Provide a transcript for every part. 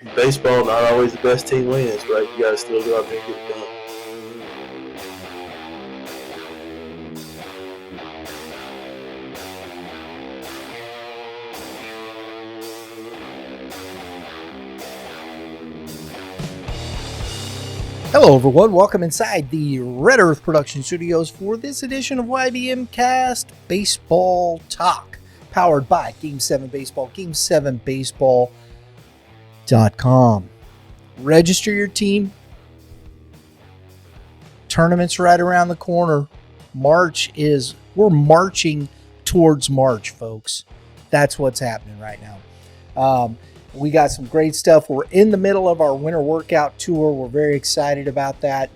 Baseball, not always the best team wins, right? You got to still go out there and get it done. Hello, everyone. Welcome inside the Red Earth Production Studios for this edition of YBMcast Baseball Talk, powered by Game 7 Baseball, game7baseball.com. Register your team. Tournament's right around the corner. We're marching towards March, folks. That's what's happening right now. We got some great stuff. We're in the middle of our winter workout tour. We're very excited about that,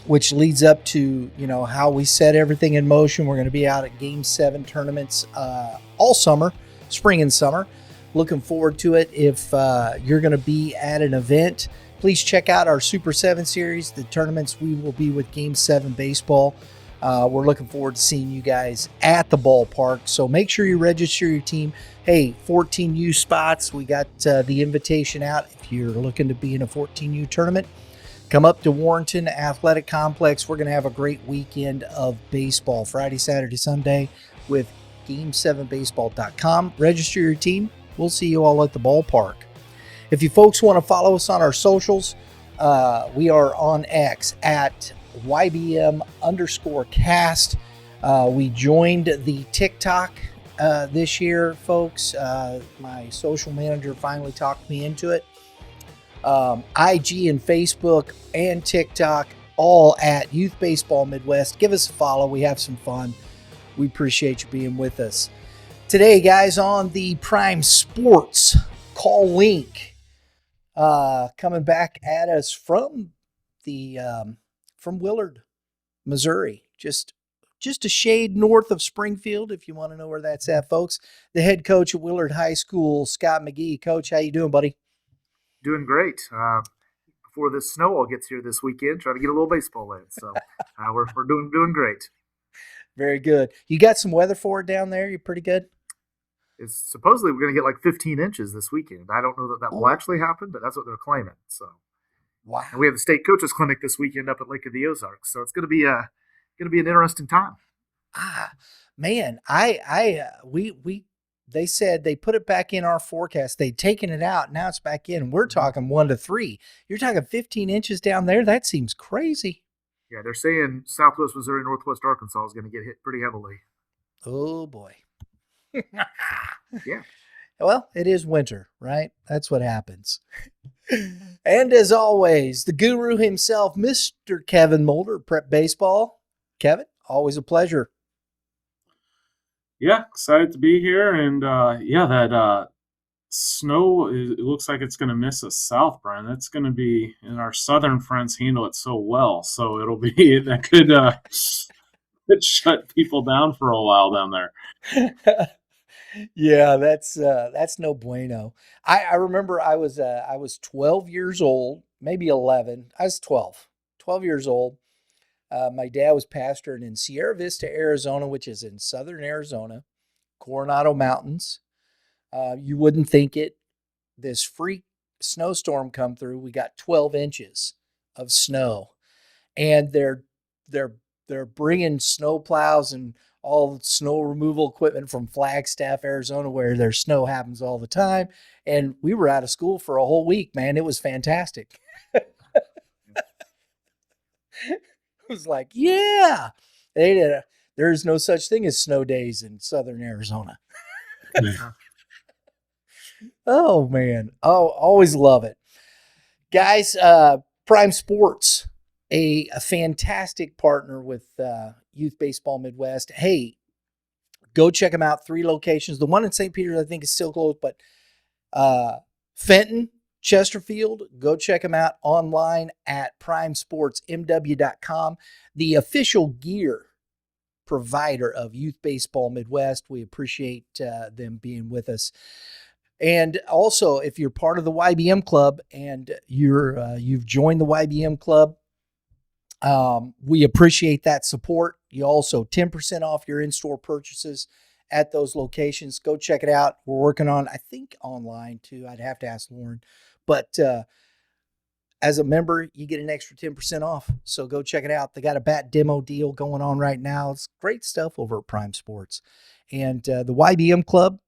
which leads up to, how we set everything in motion. We're going to be out at Game 7 tournaments all summer, spring and summer. Looking forward to it. If you're going to be at an event, please check out our Super 7 series, the tournaments we will be with Game 7 Baseball. We're looking forward to seeing you guys at the ballpark. So make sure you register your team. Hey, 14U spots. We got the invitation out. If you're looking to be in a 14U tournament, come up to Warrenton Athletic Complex. We're going to have a great weekend of baseball, Friday, Saturday, Sunday with game7baseball.com. Register your team. We'll see you all at the ballpark. If you folks want to follow us on our socials, we are on X at YBM_cast. We joined the TikTok this year, folks. My social manager finally talked me into it. IG and Facebook and TikTok, all at Youth Baseball Midwest. Give us a follow. We have some fun. We appreciate you being with us. Today, guys, on the Prime Sports call link, coming back at us from Willard, Missouri, just a shade north of Springfield, if you want to know where that's at, folks. The head coach at Willard High School, Scott McGee. Coach, how you doing, buddy? Doing great. Before this snow all gets here this weekend, trying to get a little baseball in. So we're doing great. Very good. You got some weather for it down there? You're pretty good? It's supposedly we're going to get like 15 inches this weekend. I don't know that will actually happen, but that's what they're claiming. So, wow. And we have the state coaches clinic this weekend up at Lake of the Ozarks, so it's going to be an interesting time. Man, they said they put it back in our forecast. They'd taken it out. Now it's back in. We're talking 1 to 3. You're talking 15 inches down there. That seems crazy. Yeah, they're saying Southwest Missouri, Northwest Arkansas is going to get hit pretty heavily. Oh boy. Yeah. Well, it is winter, right? That's what happens. And as always, the guru himself, Mr. Kevin Mulder, Prep Baseball. Kevin, always a pleasure. Yeah, excited to be here. And that snow, it looks like it's going to miss us south, Brian. That's going to be, and our southern friends handle it so well. So it'll be, that could shut people down for a while down there. Yeah, that's no bueno. I remember I was 12 years old, maybe 11. I was 12 years old. My dad was pastoring in Sierra Vista, Arizona, which is in southern Arizona, Coronado Mountains. You wouldn't think it. This freak snowstorm come through. We got 12 inches of snow, and they're bringing snow plows and all snow removal equipment from Flagstaff, Arizona, where their snow happens all the time. And we were out of school for a whole week, man. It was fantastic. It was like, yeah, there's no such thing as snow days in southern Arizona. Oh, man. Oh, always love it. Guys, Prime Sports, a fantastic partner with Youth Baseball Midwest. Hey, go check them out. 3 locations. The one in St. Peter, I think, is still closed, but Fenton, Chesterfield, go check them out online at primesportsmw.com, the official gear provider of Youth Baseball Midwest. We appreciate them being with us. And also, if you're part of the YBM Club and you've joined the YBM Club, we appreciate that support. You also 10% off your in-store purchases at those locations. Go check it out. We're working on, I think, online too. I'd have to ask Lauren. But as a member, you get an extra 10% off. So go check it out. They got a bat demo deal going on right now. It's great stuff over at Prime Sports. And the YBM Club,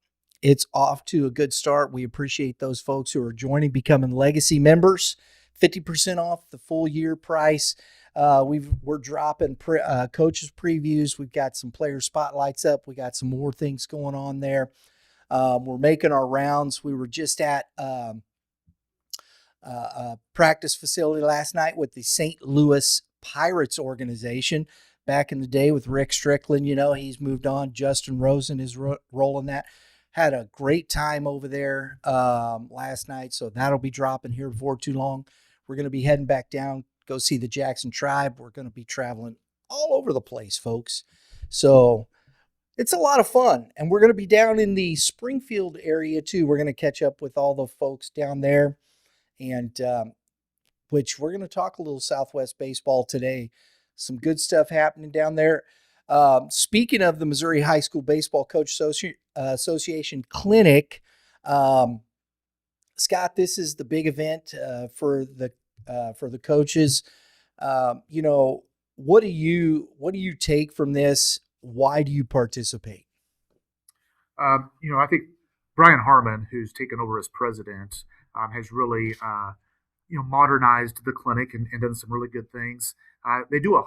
it's off to a good start. We appreciate those folks who are joining, becoming legacy members. 50% off the full year price. We're dropping coaches previews. We've got some player spotlights up. We got some more things going on there. We're making our rounds. We were just at a practice facility last night with the St. Louis Pirates organization. Back in the day with Rick Strickland, he's moved on. Justin Rosen is rolling that. Had a great time over there last night, so that'll be dropping here before too long. We're going to be heading back down, go see the Jackson Tribe. We're going to be traveling all over the place, folks. So it's a lot of fun, and we're going to be down in the Springfield area too. We're going to catch up with all the folks down there, and which we're going to talk a little Southwest baseball today. Some good stuff happening down there. Speaking of the Missouri High School Baseball Coach Association Clinic, Scott, this is the big event for the coaches. What do you take from this? Why do you participate? I think Brian Harmon, who's taken over as president, has really modernized the clinic and done some really good things. They do a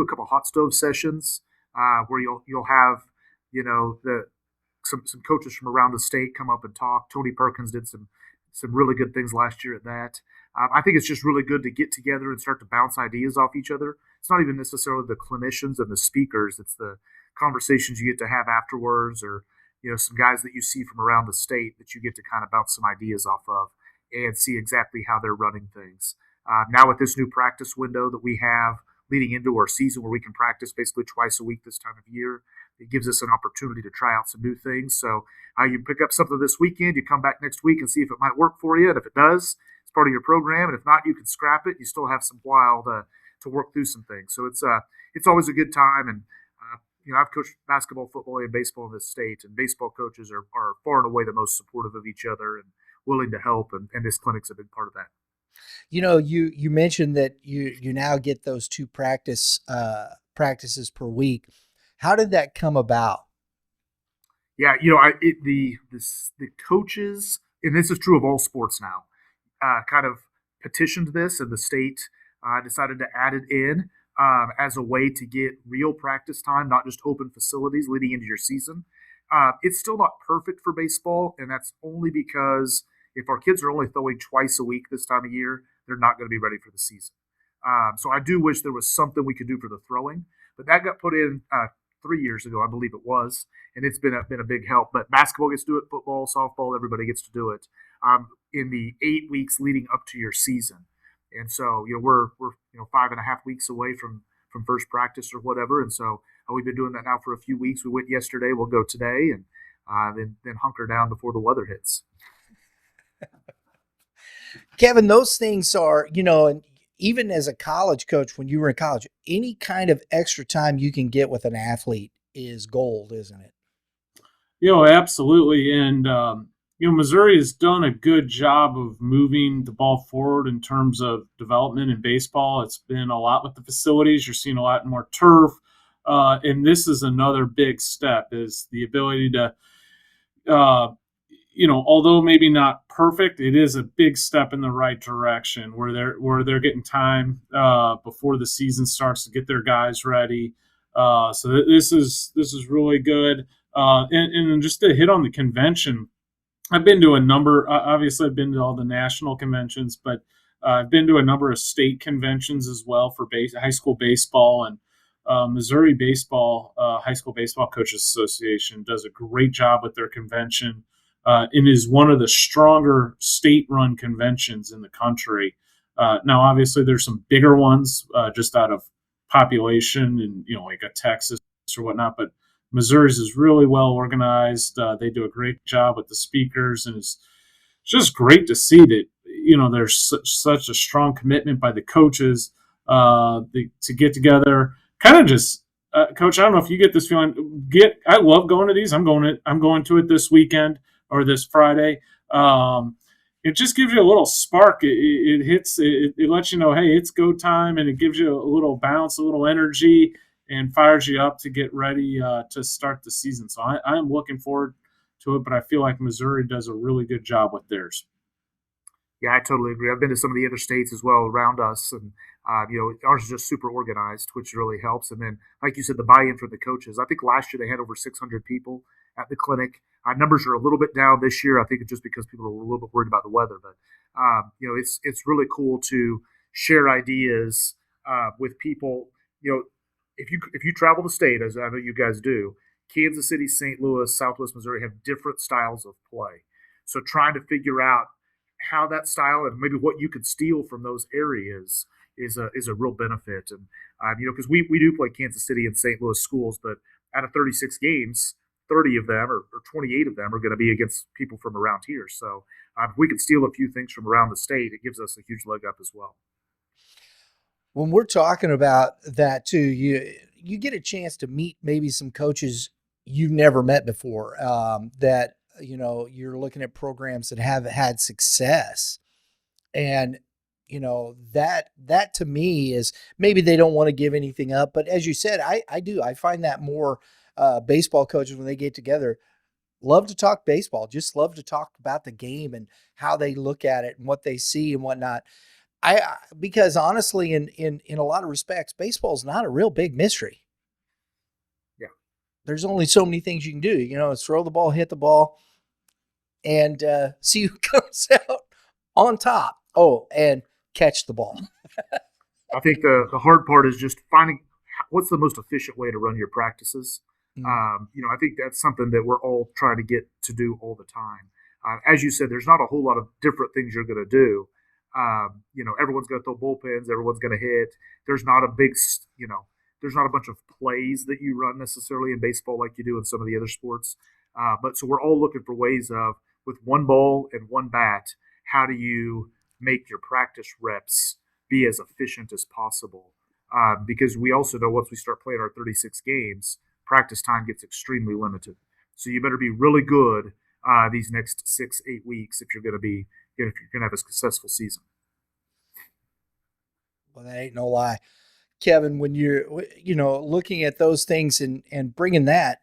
couple hot stove sessions where you'll have some coaches from around the state come up and talk. Tony Perkins did some really good things last year at that. I think it's just really good to get together and start to bounce ideas off each other. It's not even necessarily the clinicians and the speakers. It's the conversations you get to have afterwards, or some guys that you see from around the state that you get to kind of bounce some ideas off of and see exactly how they're running things. Now with this new practice window that we have leading into our season, where we can practice basically twice a week this time of year, it gives us an opportunity to try out some new things. So you pick up something this weekend, you come back next week and see if it might work for you. And if it does, it's part of your program. And if not, you can scrap it. You still have some while to work through some things. So it's always a good time. And I've coached basketball, football, and baseball in this state, and baseball coaches are far and away the most supportive of each other and willing to help. And this clinic's a big part of that. You mentioned that you now get those two practices per week. How did that come about? Yeah, the coaches, and this is true of all sports now, kind of petitioned this, and the state decided to add it in as a way to get real practice time, not just open facilities leading into your season. It's still not perfect for baseball, and that's only because if our kids are only throwing twice a week this time of year, they're not going to be ready for the season. So I do wish there was something we could do for the throwing, but that got put in 3 years ago, I believe it was, and it's been a big help. But basketball gets to do it, football, softball, everybody gets to do it in the 8 weeks leading up to your season. And so we're 5.5 weeks away from first practice or whatever, and so we've been doing that now for a few weeks. We went yesterday, we'll go today, and then hunker down before the weather hits. Kevin, those things are, and even as a college coach, when you were in college, any kind of extra time you can get with an athlete is gold, isn't it? Absolutely. And, Missouri has done a good job of moving the ball forward in terms of development in baseball. It's been a lot with the facilities. You're seeing a lot more turf. And this is another big step, is the ability to, although maybe not perfect, it is a big step in the right direction where they're getting time before the season starts to get their guys ready. So this is really good. And just to hit on the convention, I've been to a number. Obviously, I've been to all the national conventions, but I've been to a number of state conventions as well for high school baseball. And Missouri Baseball High School Baseball Coaches Association does a great job with their convention. And is one of the stronger state-run conventions in the country. Now, obviously, there's some bigger ones just out of population and, like a Texas or whatnot, but Missouri's is really well organized. They do a great job with the speakers, and it's just great to see that, there's such a strong commitment by the coaches to get together, kind of just Coach, I don't know if you get this feeling. I love going to these. I'm going to it this weekend or this Friday. It just gives you a little spark. It hits. It lets you know, hey, it's go time, and it gives you a little bounce, a little energy, and fires you up to get ready to start the season. So I am looking forward to it. But I feel like Missouri does a really good job with theirs. Yeah, I totally agree. I've been to some of the other states as well around us, and ours is just super organized, which really helps. And then, like you said, the buy-in from the coaches. I think last year they had over 600 people at the clinic. Numbers are a little bit down this year. I think it's just because people are a little bit worried about the weather. But it's really cool to share ideas with people. If you travel the state, as I know you guys do, Kansas City, St. Louis, Southwest Missouri have different styles of play. So trying to figure out how that style and maybe what you could steal from those areas is a real benefit. And because we do play Kansas City and St. Louis schools, but out of 36 games, 30 of them or 28 of them are going to be against people from around here. So if we could steal a few things from around the state, it gives us a huge leg up as well. When we're talking about that too, you get a chance to meet maybe some coaches you've never met before, that you're looking at programs that have had success, and that to me is, maybe they don't want to give anything up, but as you said, I find that more baseball coaches, when they get together, love to talk baseball, just love to talk about the game and how they look at it and what they see and whatnot. Because honestly, in a lot of respects, baseball is not a real big mystery. Yeah. There's only so many things you can do. It's throw the ball, hit the ball, and see who comes out on top. Oh, and catch the ball. I think the hard part is just finding what's the most efficient way to run your practices. I think that's something that we're all trying to get to do all the time. As you said, there's not a whole lot of different things you're going to do. Everyone's going to throw bullpens. Everyone's going to hit. There's not a there's not a bunch of plays that you run necessarily in baseball like you do in some of the other sports. But so we're all looking for ways of, with one ball and one bat, how do you make your practice reps be as efficient as possible? Because we also know once we start playing our 36 games, practice time gets extremely limited. So you better be really good these next 6-8 weeks if you're going to have a successful season. Well, that ain't no lie. Kevin, when you're, looking at those things and bringing that,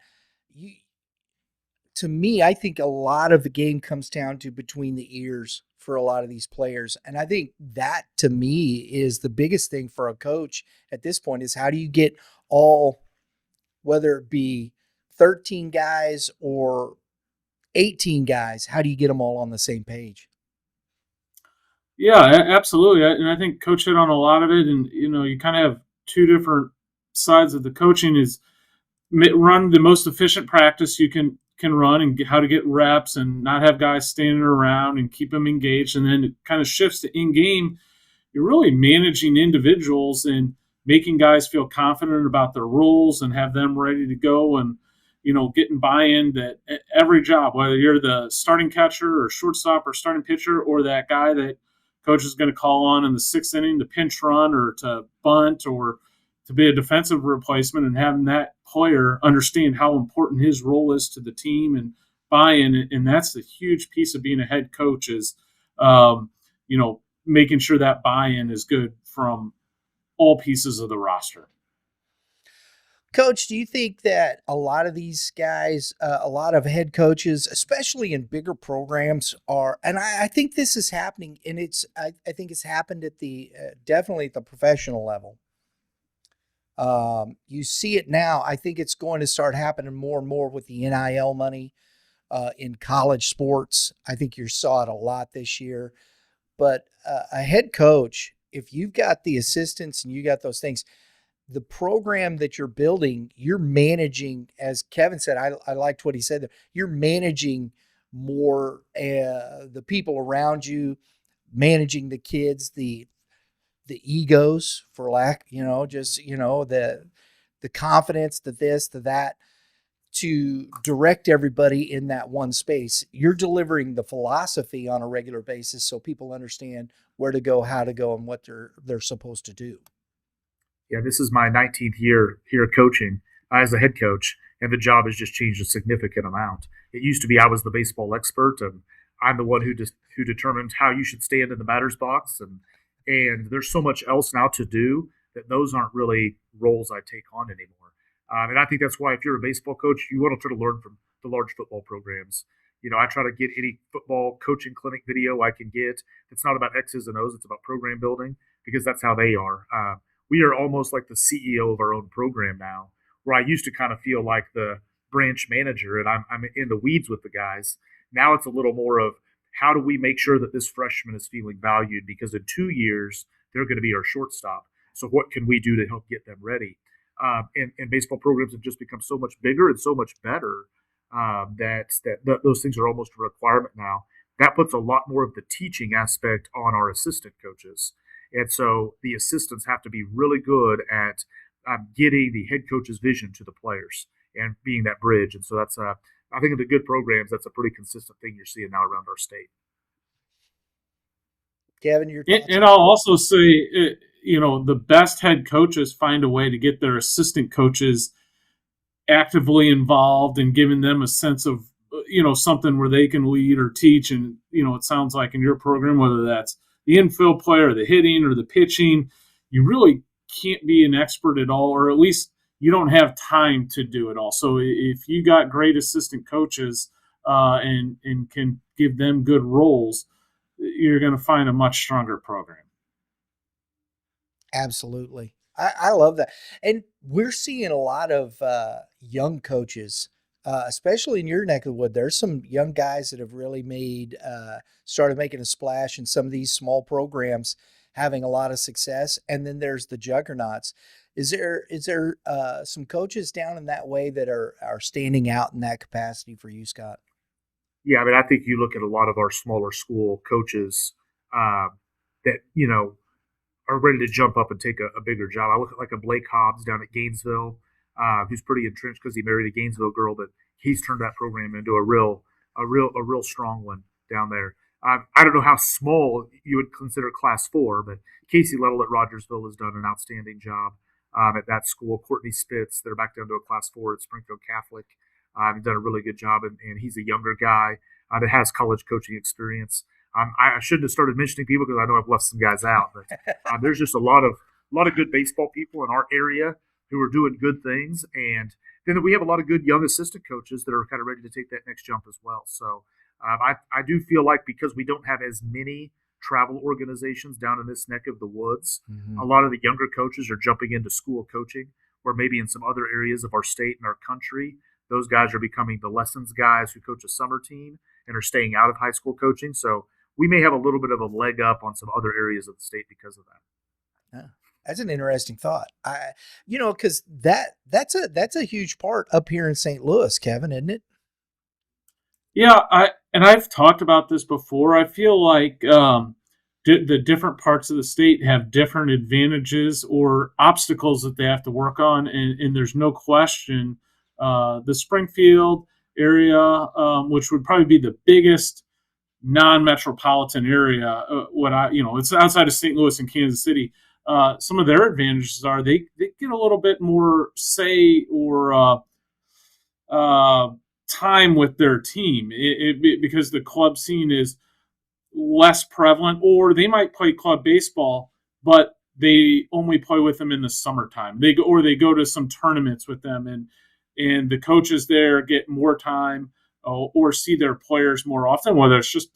to me, I think a lot of the game comes down to between the ears for a lot of these players. And I think that, to me, is the biggest thing for a coach at this point, is how do you get all, whether it be 13 guys or 18 guys, how do you get them all on the same page? Yeah, absolutely. And I think Coach hit on a lot of it. And, you kind of have two different sides of the coaching: is run the most efficient practice you can run, and how to get reps and not have guys standing around and keep them engaged. And then it kind of shifts to in-game. You're really managing individuals and making guys feel confident about their roles and have them ready to go, and, getting buy-in that every job, whether you're the starting catcher or shortstop or starting pitcher, or that guy that coach is going to call on in the 6th inning to pinch run or to bunt or to be a defensive replacement, and having that player understand how important his role is to the team and buy-in. And that's the huge piece of being a head coach, is, making sure that buy-in is good from all pieces of the roster. Coach, do you think that a lot of these guys, a lot of head coaches, especially in bigger programs, are, and I think this is happening, and I think it's happened at the definitely at the professional level. You see it now. I think it's going to start happening more and more with the NIL money in college sports. I think you saw it a lot this year. But a head coach, if you've got the assistants and you got those things, the program that you're building, you're managing, as Kevin said, I liked what he said there, you're managing more the people around you, managing the kids, the egos, for lack, the confidence, the this, the that, to direct everybody in that one space. You're delivering the philosophy on a regular basis so people understand where to go, how to go, and what they're supposed to do. Yeah, this is my 19th year here coaching as a head coach, and the job has just changed a significant amount. It used to be I was the baseball expert, and I'm the one who determined how you should stand in the batter's box, and there's so much else now to do that those aren't really roles I take on anymore. And I think that's why if you're a baseball coach, you want to try to learn from the large football programs. I try to get any football coaching clinic video I can get. It's not about X's and O's; it's about program building because that's how they are. We are almost like the CEO of our own program now, where I used to kind of feel like the branch manager and I'm in the weeds with the guys. Now it's a little more of how do we make sure that this freshman is feeling valued because in 2 years, they're going to be our shortstop. So what can we do to help get them ready? And baseball programs have just become so much bigger and so much better that those things are almost a requirement now. That puts a lot more of the teaching aspect on our assistant coaches. And so the assistants have to be really good at getting the head coach's vision to the players and being that bridge. And so that's I think of the good programs, that's a pretty consistent thing you're seeing now around our state. Kevin, your thoughts? And I'll also say, the best head coaches find a way to get their assistant coaches actively involved and giving them a sense of, something where they can lead or teach. And, it sounds like in your program, whether that's the infield player, the hitting or the pitching, you really can't be an expert at all, or at least you don't have time to do it all. So if you got great assistant coaches and can give them good roles, you're going to find a much stronger program. Absolutely. I love that. And we're seeing a lot of young coaches, especially in your neck of the wood. There's some young guys that have really started making a splash in some of these small programs, having a lot of success. And then there's the juggernauts. Is there some coaches down in that way that are standing out in that capacity for you, Scott? Yeah, I mean, I think you look at a lot of our smaller school coaches that, are ready to jump up and take a bigger job. I look at like a Blake Hobbs down at Gainesville, who's pretty entrenched because he married a Gainesville girl, but he's turned that program into a real strong one down there. I don't know how small you would consider Class 4, but Casey Lettle at Rogersville has done an outstanding job at that school. Courtney Spitz, they're back down to a Class 4 at Springfield Catholic. He's done a really good job, and he's a younger guy that has college coaching experience. I shouldn't have started mentioning people because I know I've left some guys out, but there's just a lot of good baseball people in our area who are doing good things, and then we have a lot of good young assistant coaches that are kind of ready to take that next jump as well. So I do feel like because we don't have as many travel organizations down in this neck of the woods, a lot of the younger coaches are jumping into school coaching, where maybe in some other areas of our state and our country, those guys are becoming the lessons guys who coach a summer team and are staying out of high school coaching. So we may have a little bit of a leg up on some other areas of the state because of that. Yeah, that's an interesting thought. Because that's a huge part up here in St. Louis, Kevin, isn't it? Yeah, I've talked about this before. I feel like the different parts of the state have different advantages or obstacles that they have to work on, and there's no question the Springfield area, which would probably be the biggest non-metropolitan area, it's outside of St. Louis and Kansas City. Some of their advantages are they get a little bit more say or time with their team because the club scene is less prevalent, or they might play club baseball, but they only play with them in the summertime. They go to some tournaments with them, and the coaches there get more time or see their players more often, whether it's just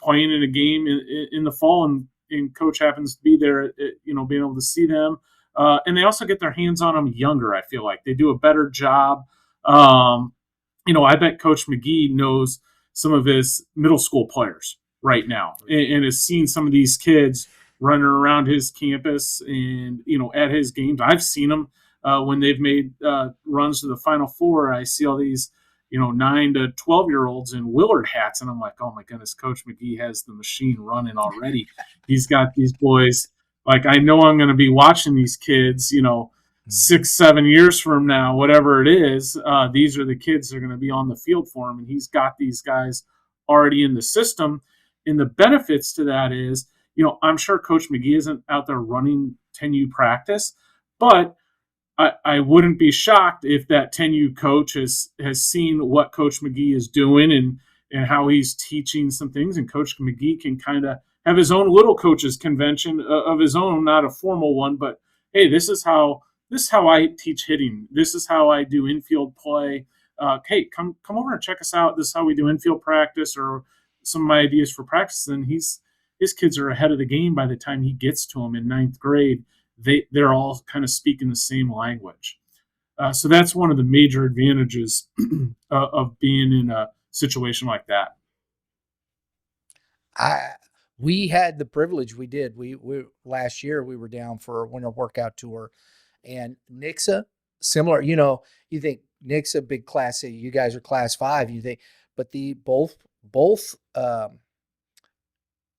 playing in a game in the fall and coach happens to be there, being able to see them. And they also get their hands on them younger, I feel like. They do a better job. I bet Coach McGee knows some of his middle school players right now and has seen some of these kids running around his campus and, at his games. I've seen them when they've made runs to the Final Four. I see all these 9 to 12-year-olds in Willard hats. And I'm like, oh my goodness, Coach McGee has the machine running already. He's got these boys. Like, I know I'm going to be watching these kids, 6-7 years from now, whatever it is. These are the kids that are going to be on the field for him. And he's got these guys already in the system. And the benefits to that is, I'm sure Coach McGee isn't out there running 10U practice, But I wouldn't be shocked if that 10U coach has seen what Coach McGee is doing and how he's teaching some things. And Coach McGee can kind of have his own little coaches convention of his own, not a formal one, but hey, this is how I teach hitting. This is how I do infield play. Hey, come over and check us out. This is how we do infield practice, or some of my ideas for practice. And his kids are ahead of the game by the time he gets to them in ninth grade. They're all kind of speaking the same language. So that's one of the major advantages of being in a situation like that. We had the privilege. We did. We last year we were down for a winter workout tour, and Nixa, similar. You think Nixa, big class A. You guys are class 5. You think, but both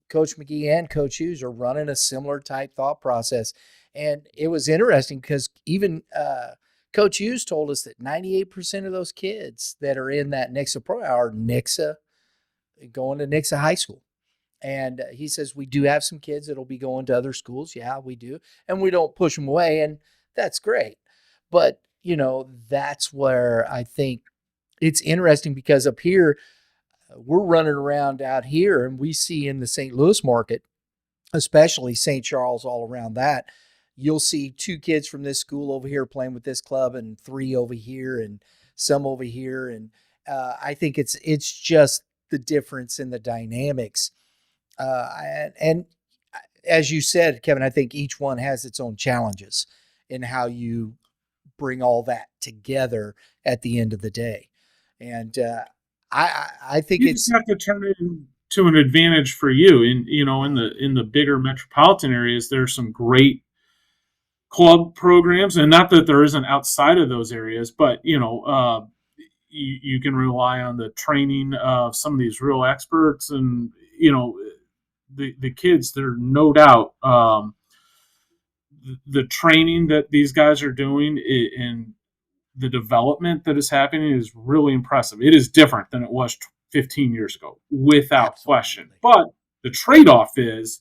Coach McGee and Coach Hughes are running a similar type thought process. And it was interesting because even Coach Hughes told us that 98% of those kids that are in that Nixa Pro are going to Nixa High School. And he says, we do have some kids that'll be going to other schools. Yeah, we do. And we don't push them away. And that's great. But, that's where I think it's interesting, because up here, we're running around out here and we see in the St. Louis market, especially St. Charles, all around that, you'll see 2 kids from this school over here playing with this club, and 3 over here and some over here. And I think it's just the difference in the dynamics. And as you said, Kevin, I think each one has its own challenges in how you bring all that together at the end of the day. And I think you just have to turn it into an advantage for you. In the bigger metropolitan areas, there's some great club programs, and not that there isn't outside of those areas, but you can rely on the training of some of these real experts, and the kids. There no doubt the training that these guys are doing and the development that is happening is really impressive. It is different than it was 15 years ago, without question. But the trade-off is,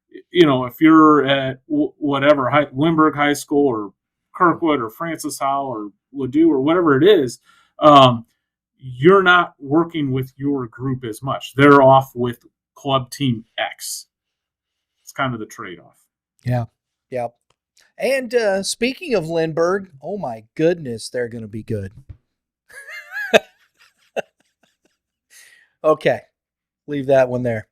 if you're at whatever, Lindbergh High School or Kirkwood or Francis Howell or Ladue or whatever it is, you're not working with your group as much. They're off with club team X. It's kind of the trade-off. Yeah. Yeah. And speaking of Lindbergh, oh my goodness, they're going to be good. Okay. Leave that one there.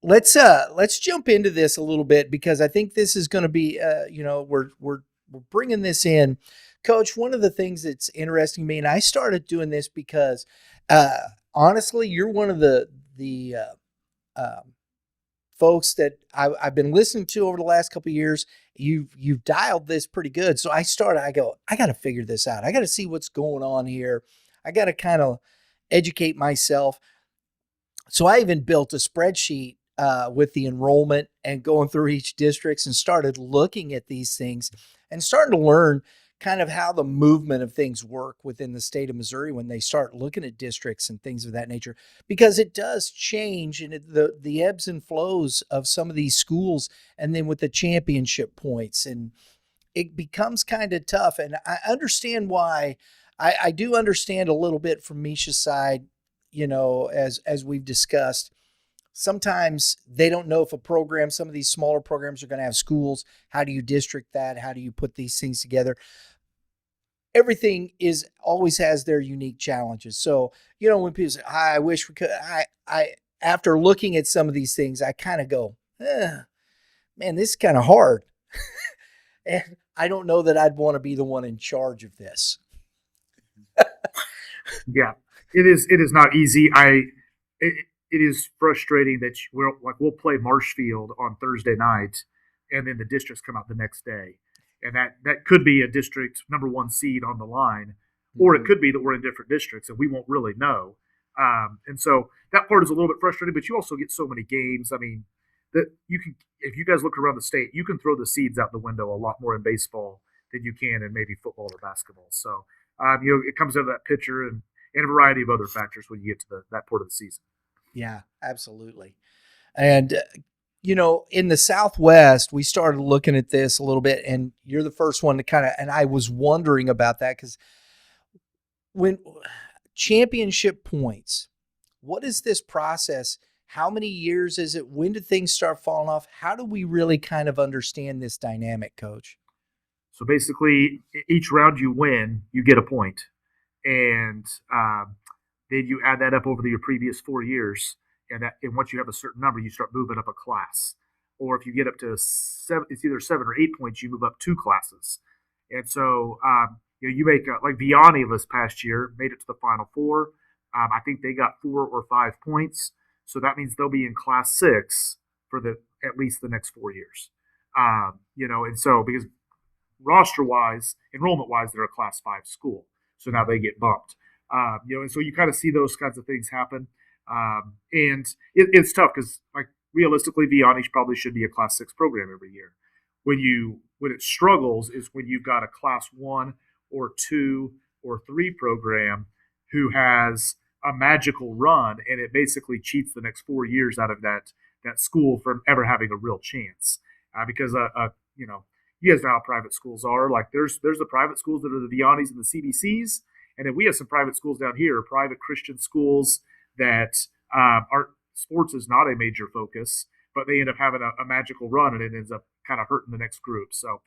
Let's jump into this a little bit, because I think this is going to be, we're bringing this in. Coach, one of the things that's interesting to me, and I started doing this because, honestly, you're one of the folks that I've been listening to over the last couple of years. You've dialed this pretty good. So I got to figure this out. I got to see what's going on here. I got to kind of educate myself. So I even built a spreadsheet with the enrollment and going through each districts, and started looking at these things and starting to learn kind of how the movement of things work within the state of Missouri when they start looking at districts and things of that nature, because it does change, and the ebbs and flows of some of these schools, and then with the championship points, and it becomes kind of tough. And I understand why. I do understand a little bit from Misha's side, as we've discussed. Sometimes they don't know if some of these smaller programs are going to have schools. How do you district that? How do you put these things together? Everything always has their unique challenges. So, when people say, I wish we could, I after looking at some of these things, I kind of go, man, this is kind of hard. And I don't know that I'd want to be the one in charge of this. Yeah, it is not easy. It is frustrating that we'll play Marshfield on Thursday night, and then the districts come out the next day. And that could be a district number 1 seed on the line, or it could be that we're in different districts and we won't really know. And so that part is a little bit frustrating, but you also get so many games. I mean, that if you guys look around the state, you can throw the seeds out the window a lot more in baseball than you can in maybe football or basketball. So, it comes out of that pitcher and a variety of other factors when you get to that part of the season. Yeah, absolutely. And in the Southwest, we started looking at this a little bit, and you're the first one to and I was wondering about that, because when championship points, what is this process? How many years is it? When do things start falling off? How do we really kind of understand this dynamic, Coach? So basically, each round you win, you get a point. And then you add that up over your previous 4 years. And once you have a certain number, you start moving up a class. Or if you get up to 7, it's either 7 or 8 points, you move up 2 classes. And so you make like Vianney this past year made it to the Final Four. I think they got 4 or 5 points. So that means they'll be in Class 6 for at least the next 4 years. And so because roster-wise, enrollment-wise, they're a Class 5 school. So now they get bumped. And so you kind of see those kinds of things happen. And it's tough because, like, realistically, Vianney probably should be a Class 6 program every year. When it struggles is when you've got a Class 1 or 2 or 3 program who has a magical run, and it basically cheats the next 4 years out of that school from ever having a real chance. Because you guys know how private schools are. Like there's the private schools that are the Vianneys and the CBCs, and then we have some private schools down here, private Christian schools that sports is not a major focus, but they end up having a magical run, and it ends up kind of hurting the next group. So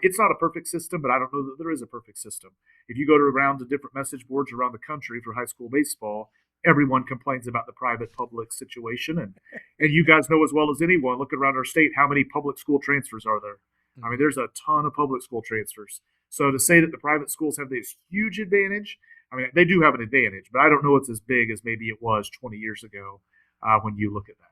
it's not a perfect system, but I don't know that there is a perfect system. If you go around to different message boards around the country for high school baseball, everyone complains about the private-public situation. And you guys know as well as anyone, looking around our state, how many public school transfers are there? I mean, there's a ton of public school transfers. So to say that the private schools have this huge advantage, I mean, they do have an advantage, but I don't know it's as big as maybe it was 20 years ago when you look at that.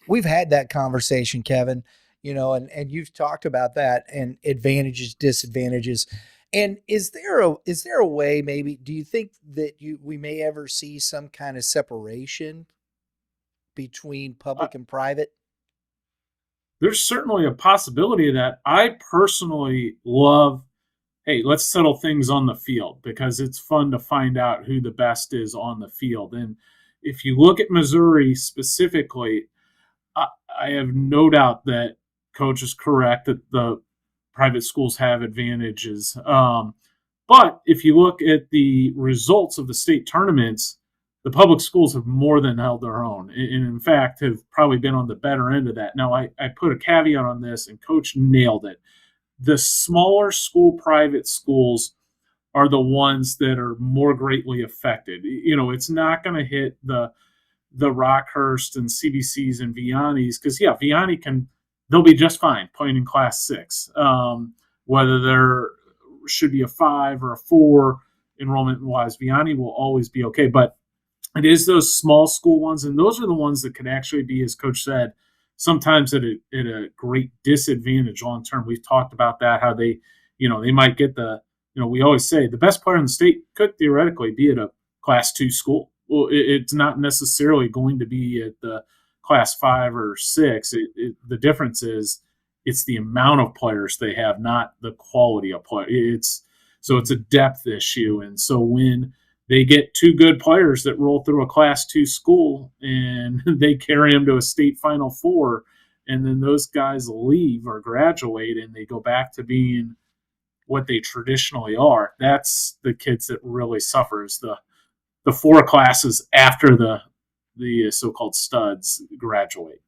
We've had that conversation, Kevin, and you've talked about that and advantages, disadvantages. And is there a way, maybe, do you think that we may ever see some kind of separation between public and private? There's certainly a possibility of that. I personally love, hey, let's settle things on the field, because it's fun to find out who the best is on the field. And if you look at Missouri specifically, I have no doubt that Coach is correct that the private schools have advantages. But if you look at the results of the state tournaments, the public schools have more than held their own, and in fact have probably been on the better end of that. Now, I put a caveat on this, and Coach nailed it. The smaller school private schools are the ones that are more greatly affected. It's not going to hit the Rockhurst and CBCs and Vianneys, because, Vianney they'll be just fine playing in Class 6. Whether there should be a 5 or a 4 enrollment-wise, Vianney will always be okay. But it is those small school ones, and those are the ones that could actually be, as Coach said, sometimes at a great disadvantage long term. We've talked about that, how they might get we always say the best player in the state could theoretically be at a Class 2 school. Well, it's not necessarily going to be at the Class 5 or 6. The difference is it's the amount of players they have, not the quality of play. It's a depth issue, and so when they get 2 good players that roll through a Class 2 school and they carry them to a state Final Four, and then those guys leave or graduate and they go back to being what they traditionally are, that's the kids that really suffers. The 4 classes after the so-called studs graduate.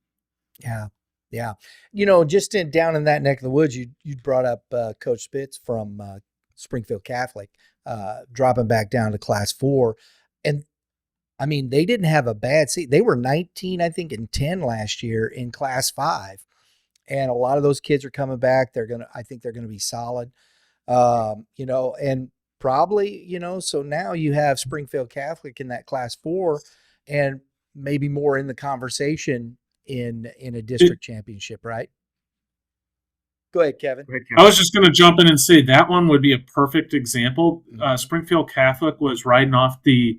Yeah. Yeah. Just down in that neck of the woods, you brought up Coach Spitz from Springfield Catholic, dropping back down to Class 4. And I mean, they didn't have a bad season. They were 19, I think, and 10 last year in Class 5. And a lot of those kids are coming back. I think they're going to be solid. And probably, so now you have Springfield Catholic in that Class 4 and maybe more in the conversation in a district championship, right? Go ahead, Kevin. I was just going to jump in and say that one would be a perfect example. Springfield Catholic was riding off the,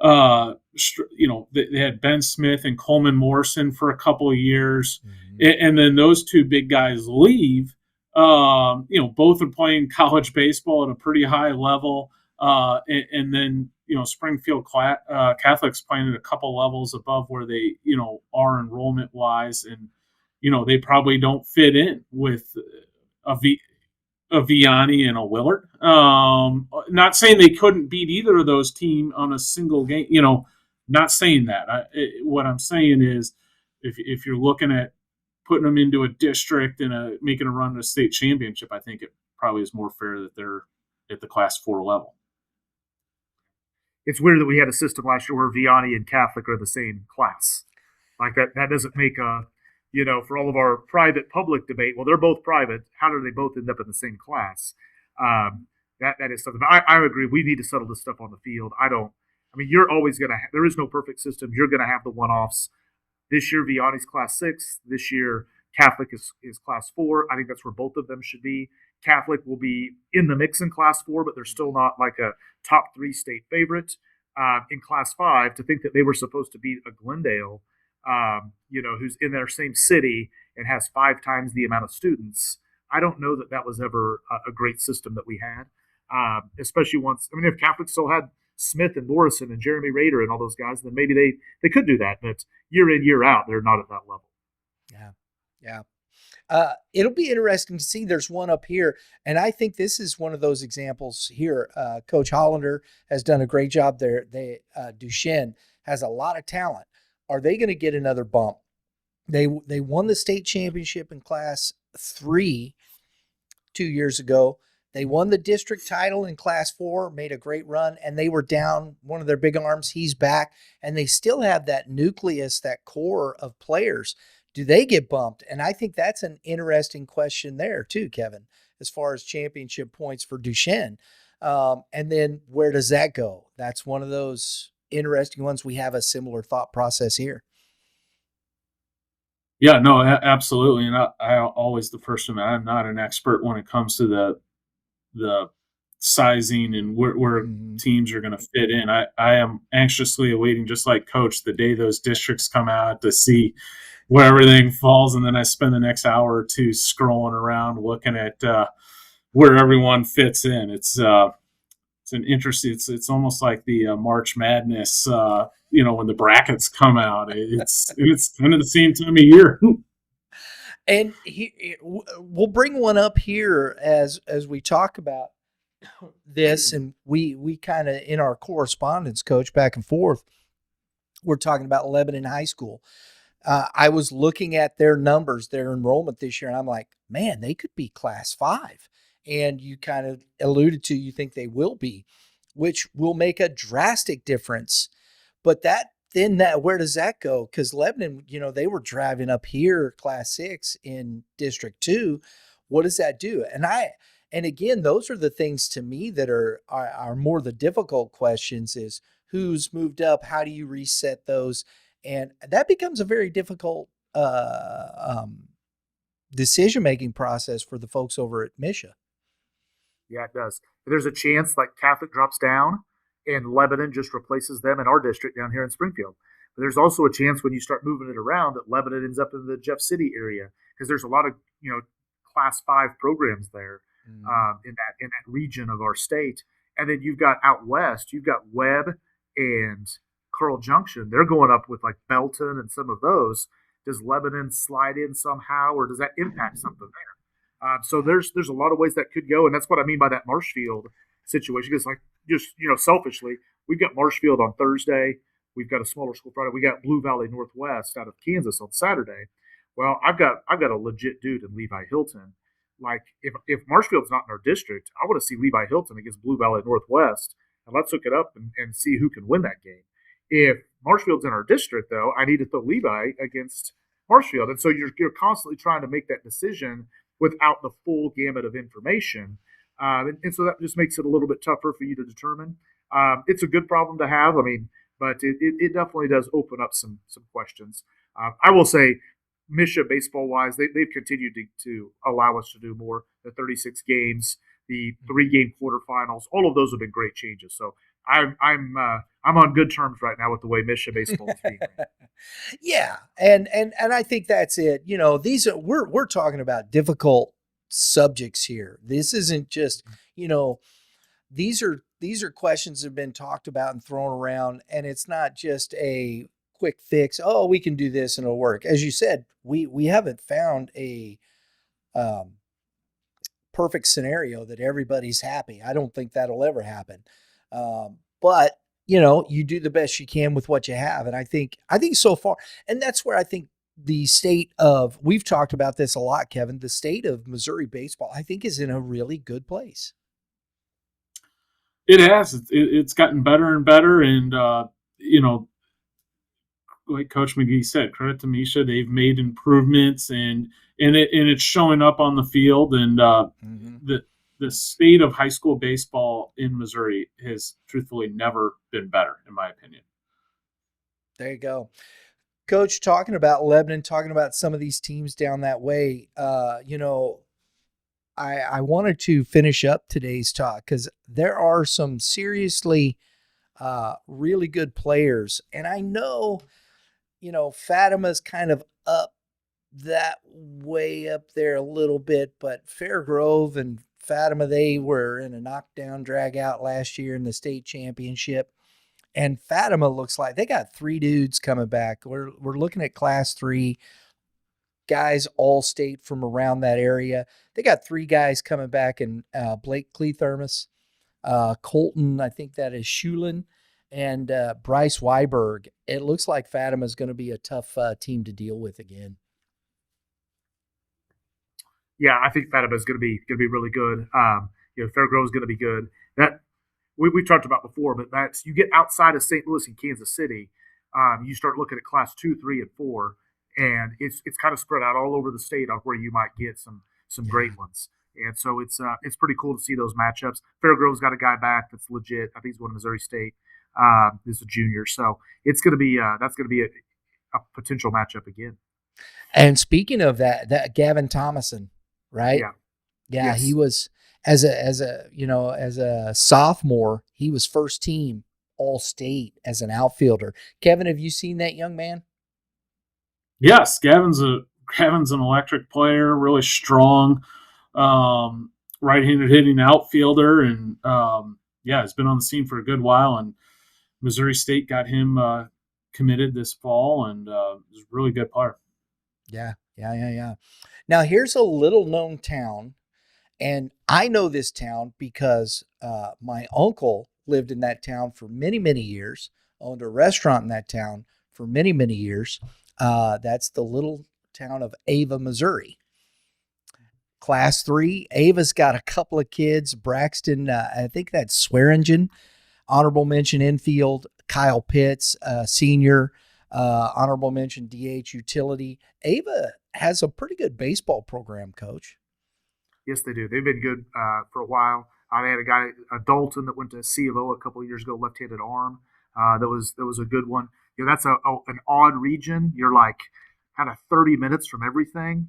they had Ben Smith and Coleman Morrison for a couple of years. Mm-hmm. And then those 2 big guys leave. Both are playing college baseball at a pretty high level. And then, Springfield Catholic's playing at a couple levels above where they, are enrollment wise. And, they probably don't fit in with a Vianney and a Willard. Not saying they couldn't beat either of those teams on a single game, not saying that. What I'm saying is if you're looking at putting them into a district and making a run at a state championship, I think it probably is more fair that they're at the Class 4 level. It's weird that we had a system last year where Vianney and Catholic are the same class. Like that doesn't make for all of our private-public debate, well, they're both private. How do they both end up in the same class? That is something. I agree. We need to settle this stuff on the field. You're always going to – there is no perfect system. You're going to have the one-offs. This year, Vianney's Class 6. This year, Catholic is Class 4. I think that's where both of them should be. Catholic will be in the mix in Class 4, but they're still not like a top 3 state favorite. In Class 5, to think that they were supposed to beat a Glendale – who's in their same city and has 5 times the amount of students. I don't know that was ever a great system that we had, especially once. If Catholic still had Smith and Morrison and Jeremy Rader and all those guys, then maybe they could do that. But year in, year out, they're not at that level. Yeah. It'll be interesting to see. There's one up here, and I think this is one of those examples here. Coach Hollander has done a great job there. Duchesne has a lot of talent. Are they going to get another bump? They won the state championship in Class 3 2 years ago. They won the district title in Class 4, made a great run, and they were down one of their big arms. He's back, and they still have that nucleus, that core of players. Do they get bumped? And I think that's an interesting question there too, Kevin, as far as championship points for Duchesne. And then where does that go? That's one of those interesting ones. We have a similar thought process here. Yeah, no, absolutely. And I always the first one. I'm not an expert when it comes to the sizing and where teams are going to fit in. I am anxiously awaiting, just like Coach, the day those districts come out to see where everything falls, and then I spend the next hour or two scrolling around looking at where everyone fits in. It's an interesting. It's almost like the March Madness. When the brackets come out, it's kind of the same time of year. And we'll bring one up here as we talk about this, and we kind of in our correspondence, Coach, back and forth, we're talking about Lebanon High School. I was looking at their numbers, their enrollment this year, and I'm like, man, they could be Class 5. And you kind of alluded to, you think they will be, which will make a drastic difference. But where does that go? Because Lebanon, they were driving up here, Class 6 in District 2. What does that do? And again, those are the things to me that are more the difficult questions is who's moved up? How do you reset those? And that becomes a very difficult decision-making process for the folks over at Misha. Yeah, it does. There's a chance like Catholic drops down and Lebanon just replaces them in our district down here in Springfield. But there's also a chance when you start moving it around that Lebanon ends up in the Jeff City area because there's a lot of Class 5 programs there in that region of our state. And then you've got out west, you've got Webb and Carl Junction. They're going up with like Belton and some of those. Does Lebanon slide in somehow, or does that impact something there? So there's a lot of ways that could go, and that's what I mean by that Marshfield situation. Because selfishly, we've got Marshfield on Thursday. We've got a smaller school Friday. We got Blue Valley Northwest out of Kansas on Saturday. Well, I've got a legit dude in Levi Hilton. Like if Marshfield's not in our district, I want to see Levi Hilton against Blue Valley Northwest, and let's hook it up and see who can win that game. If Marshfield's in our district, though, I need to throw Levi against Marshfield, and so you're constantly trying to make that decision without the full gamut of information. And so that just makes it a little bit tougher for you to determine. It's a good problem to have, but it definitely does open up some questions. I will say, Misha baseball-wise, they've continued to allow us to do more. The 36 games, the 3-game quarterfinals, all of those have been great changes. So I'm on good terms right now with the way Misha baseball is being ran. Yeah, and I think that's it. These are we're talking about difficult subjects here. This isn't just these are these are questions that have been talked about and thrown around, and it's not just a quick fix. Oh, we can do this and it'll work. As you said, we haven't found a um, perfect scenario that everybody's happy. I don't think that'll ever happen. But you do the best you can with what you have, and I think so far, and that's where I think the state of, we've talked about this a lot, Kevin, the state of Missouri baseball, I think, is in a really good place. It has. It's gotten better and better, and like Coach McGee said, credit to Misha. They've made improvements, and it's showing up on the field. And the state of high school baseball in Missouri has truthfully never been better, in my opinion. There you go. Coach, talking about Lebanon, talking about some of these teams down that way, I wanted to finish up today's talk because there are some seriously really good players. And I know, Fatima's kind of up that way up there a little bit, but Fairgrove and Fatima, they were in a knockdown drag out last year in the state championship. And Fatima looks like they got 3 dudes coming back. We're looking at Class 3 guys, all state from around that area. They got 3 guys coming back, and Blake Clethermus, Colton, I think that is Shulin, and Bryce Weiberg. It looks like Fatima is going to be a tough team to deal with again. Yeah, I think Fatima is going to be really good. Fairgrove is going to be good. That we've talked about before, but that's, you get outside of St. Louis and Kansas City, you start looking at Class 2, 3, and 4, and it's kind of spread out all over the state on where you might get some great ones. And so it's pretty cool to see those matchups. Fairgrove's got a guy back that's legit. I think he's going to Missouri State. He's a junior, so it's going to be that's going to be a potential matchup again. And speaking of that Gavin Thomason, right? Yeah, yes. He was. As a sophomore, he was first team all state as an outfielder. Kevin, have you seen that young man? Yes, Gavin's an electric player, really strong, right-handed hitting outfielder, and has been on the scene for a good while. And Missouri State got him committed this fall, and he's a really good player. Yeah. Now here's a little known town. And I know this town because my uncle lived in that town for many, many years, owned a restaurant in that town for many, many years. That's the little town of Ava, Missouri. Class 3, Ava's got a couple of kids. Braxton, I think that's Swearingen, honorable mention infield. Kyle Pitts, senior, honorable mention DH utility. Ava has a pretty good baseball program, Coach. Yes, they do. They've been good for a while. They had a guy, Dalton, that went to C of O a couple of years ago, left-handed arm. That was a good one. That's an odd region. You're like kind of 30 minutes from everything.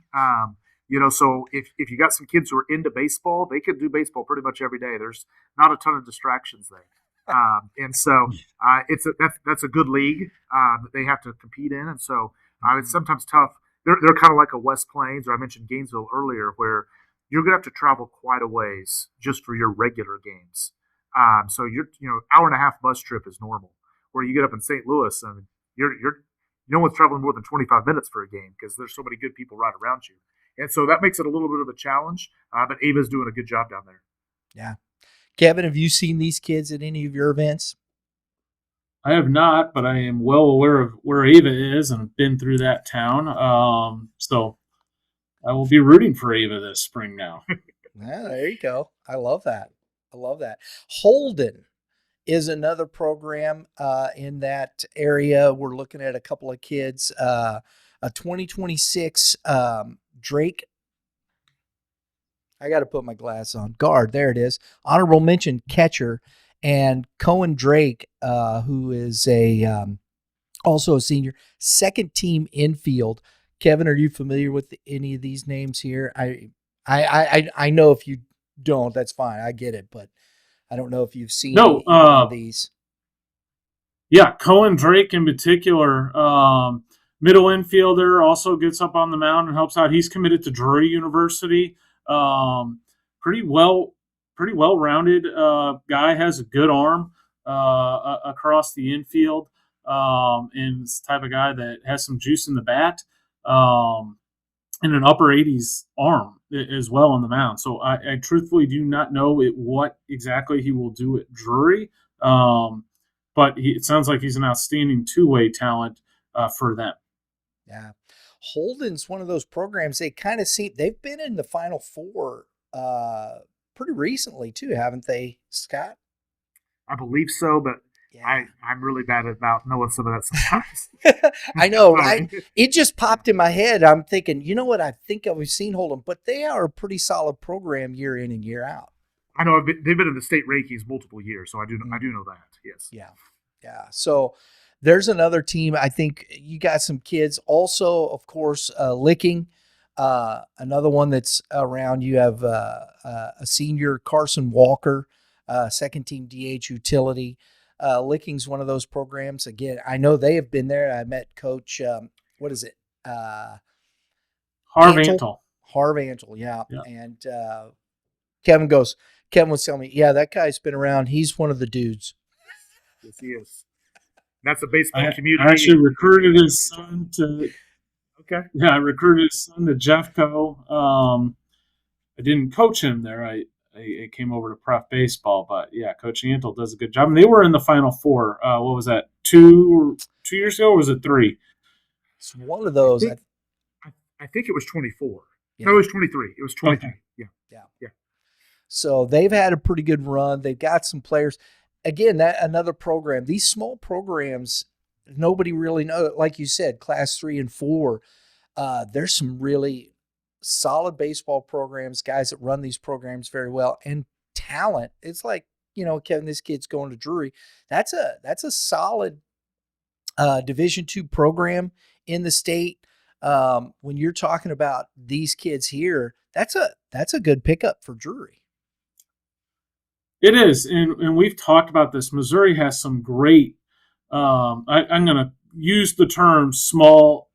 So if you got some kids who are into baseball, they could do baseball pretty much every day. There's not a ton of distractions there. And so that's a good league that they have to compete in. And so it's sometimes tough. They're kind of like a West Plains, or I mentioned Gainesville earlier, where you're going to have to travel quite a ways just for your regular games. So hour and a half bus trip is normal. Where you get up in St. Louis, and no one's traveling more than 25 minutes for a game because there's so many good people right around you. And so that makes it a little bit of a challenge, but Ava's doing a good job down there. Yeah. Kevin, have you seen these kids at any of your events? I have not, but I am well aware of where Ava is and have been through that town. So I will be rooting for Ava this spring now. Yeah, there you go. I love that. Holden is another program in that area. We're looking at a couple of kids. A 2026 Drake. I got to put my glass on. Guard, there it is. Honorable mention catcher, and Cohen Drake, who is also a senior, second team infield. Kevin, are you familiar with any of these names here? I know if you don't, that's fine. I get it, but I don't know if you've seen any of these. Yeah, Cohen Drake in particular, middle infielder, also gets up on the mound and helps out. He's committed to Drury University. Pretty well pretty well-rounded guy, has a good arm across the infield, and is the type of guy that has some juice in the bat, and an upper 80s arm as well on the mound. So I truthfully do not know what exactly he will do at Drury, but it sounds like he's an outstanding two-way talent for them. Yeah. Holden's one of those programs they've been in the Final Four pretty recently too, haven't they, Scott? I believe so, but yeah. I'm really bad about knowing some of that sometimes. I know. It just popped in my head. I'm thinking, you know what? I think I've seen Holden, but they are a pretty solid program year in and year out. I know they've been in the state rankings multiple years, so I do know that. Yes. Yeah. So there's another team. I think you got some kids. Also, of course, Licking. Another one that's around. You have a senior, Carson Walker, second team DH utility. Licking's one of those programs. Again, I know they have been there. I met Coach, what is it? Harv Antle. Harv Antle, yeah. And Kevin was telling me, yeah, that guy's been around. He's one of the dudes. Yes, he is. That's a baseball community. I actually recruited his son to. Okay. Yeah, I recruited his son to Jeffco. I didn't coach him there. I came over to Pref Baseball, but yeah, Coach Antle does a good job. And they were in the Final Four. What was that? 2 years ago, or was it 3? It's one of those. I think it was 24. Yeah. No, it was 23. It was 23. Okay. Yeah. So they've had a pretty good run. They've got some players. Again, that another program. These small programs, nobody really knows. Like you said, Class 3 and 4. There's some really solid baseball programs, guys that run these programs very well, and talent. It's like, Kevin, this kid's going to Drury. That's a solid Division II program in the state. When you're talking about these kids here, that's a good pickup for Drury. It is, and we've talked about this. Missouri has some great. I'm going to use the term small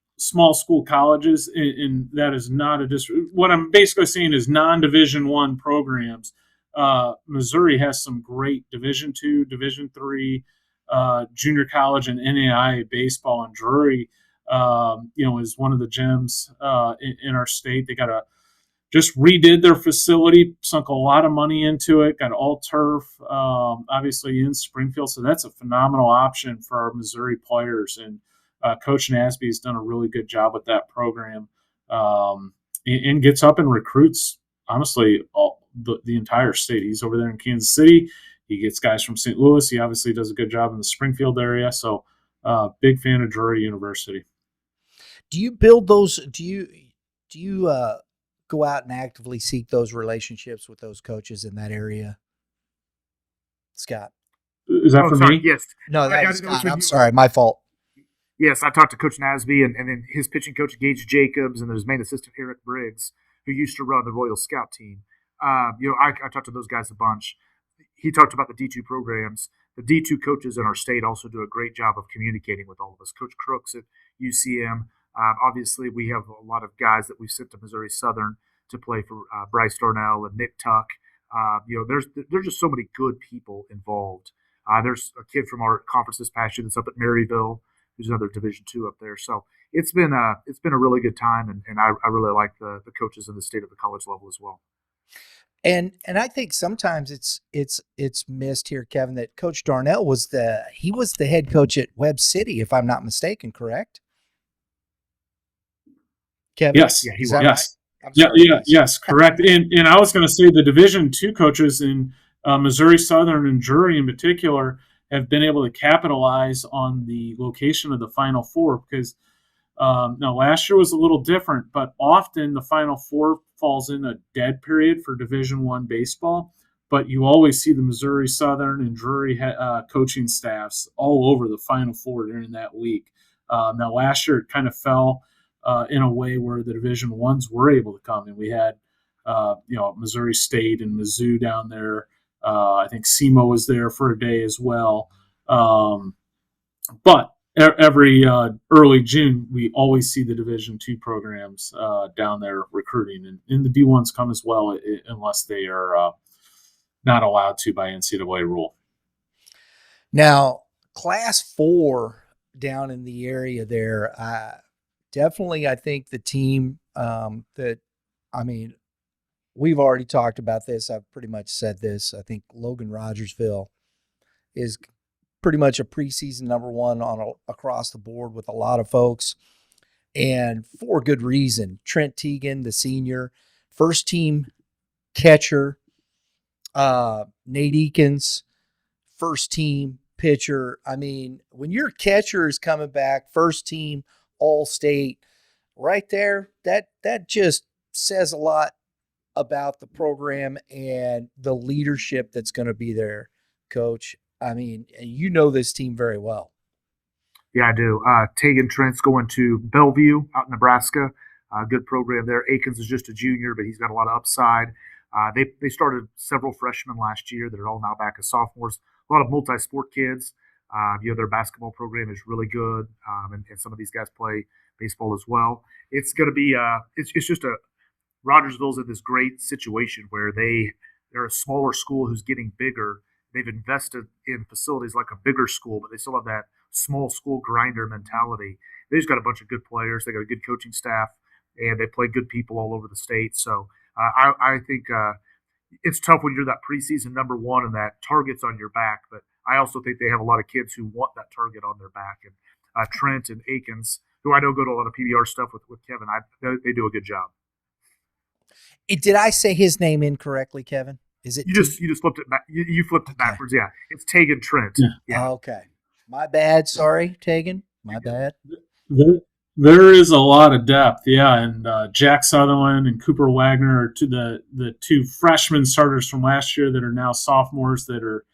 school colleges, and that is not a district. What I'm basically saying is non-Division I programs. Missouri has some great Division II, Division III, junior college, and NAIA baseball. And Drury, is one of the gems in our state. They just redid their facility, sunk a lot of money into it, got all turf, obviously in Springfield. So that's a phenomenal option for our Missouri players. And Coach Nasby has done a really good job with that program, and gets up and recruits, honestly, the entire state. He's over there in Kansas City. He gets guys from St. Louis. He obviously does a good job in the Springfield area. So big fan of Drury University. Do you build those? Do you go out and actively seek those relationships with those coaches in that area? Scott. Is that for me? Yes. No, that's Scott. I'm sorry. My fault. Yes, I talked to Coach Nasby and then his pitching coach, Gage Jacobs, and his main assistant, Eric Briggs, who used to run the Royal Scout team. I talked to those guys a bunch. He talked about the D2 programs. The D2 coaches in our state also do a great job of communicating with all of us. Coach Crooks at UCM. Obviously, we have a lot of guys that we've sent to Missouri Southern to play for Bryce Darnell and Nick Tuck. There's just so many good people involved. There's a kid from our conference this past year that's up at Maryville, who's another Division II up there. So it's been a really good time, and I really like the coaches in the state at the college level as well. And I think sometimes it's missed here, Kevin, that Coach Darnell was the head coach at Webb City, if I'm not mistaken, correct? Kevin? Yes. Yeah, yes. Right? Yes, correct. And I was going to say the Division II coaches in Missouri Southern and Drury in particular have been able to capitalize on the location of the Final Four, because now last year was a little different, but often the Final Four falls in a dead period for Division I baseball. But you always see the Missouri Southern and Drury coaching staffs all over the Final Four during that week. Now last year it kind of fell in a way where the Division I's were able to come, and we had Missouri State and Mizzou down there. I think SEMO was there for a day as well. But every early June, we always see the Division II programs down there recruiting, and the D1s come as well, unless they are not allowed to by NCAA rule. Now, Class 4 down in the area there, definitely I think the team we've already talked about this. I've pretty much said this. I think Logan Rogersville is pretty much a preseason number one across the board with a lot of folks, and for good reason. Trent Teagan, the senior, first team catcher. Nate Eakins, first team pitcher. I mean, when your catcher is coming back, first team All-State, right there, that just says a lot about the program and the leadership that's going to be there, Coach. I mean, you know this team very well. Yeah, I do. Tegan Trent's going to Bellevue out in Nebraska. Good program there. Akins is just a junior, but he's got a lot of upside. They started several freshmen last year that are all now back as sophomores. A lot of multi-sport kids. Their basketball program is really good, and some of these guys play baseball as well. It's going to be it's just Rogersville's in this great situation where they're a smaller school who's getting bigger. They've invested in facilities like a bigger school, but they still have that small school grinder mentality. They just got a bunch of good players. They got a good coaching staff, and they play good people all over the state. So I think it's tough when you're that preseason number one and that target's on your back. But I also think they have a lot of kids who want that target on their back. And Trent and Akins, who I know go to a lot of PBR stuff with Kevin, they do a good job. Did I say his name incorrectly, Kevin? Is it you just flipped it back? You flipped it backwards. Yeah, it's Tegan Trent. Yeah. Okay, my bad. Sorry, Tegan. My bad. There is a lot of depth, yeah, and Jack Sutherland and Cooper Wagner are the two freshman starters from last year that are now sophomores that are,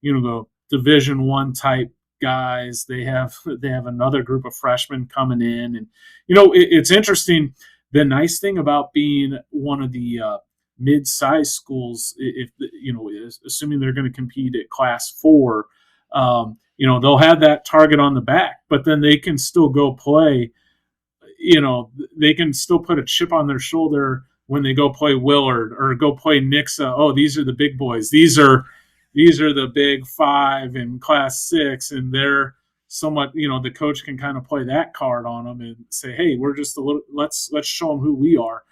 the Division I type guys. They have another group of freshmen coming in, and it's interesting. The nice thing about being one of the mid-sized schools, if assuming they're going to compete at Class 4, they'll have that target on the back, but then they can still go play. They can still put a chip on their shoulder when they go play Willard or go play Nixa. Oh, these are the big boys. These are the big 5 in Class 6, and they're somewhat, the coach can kind of play that card on them and say, hey, we're just a little, let's show them who we are.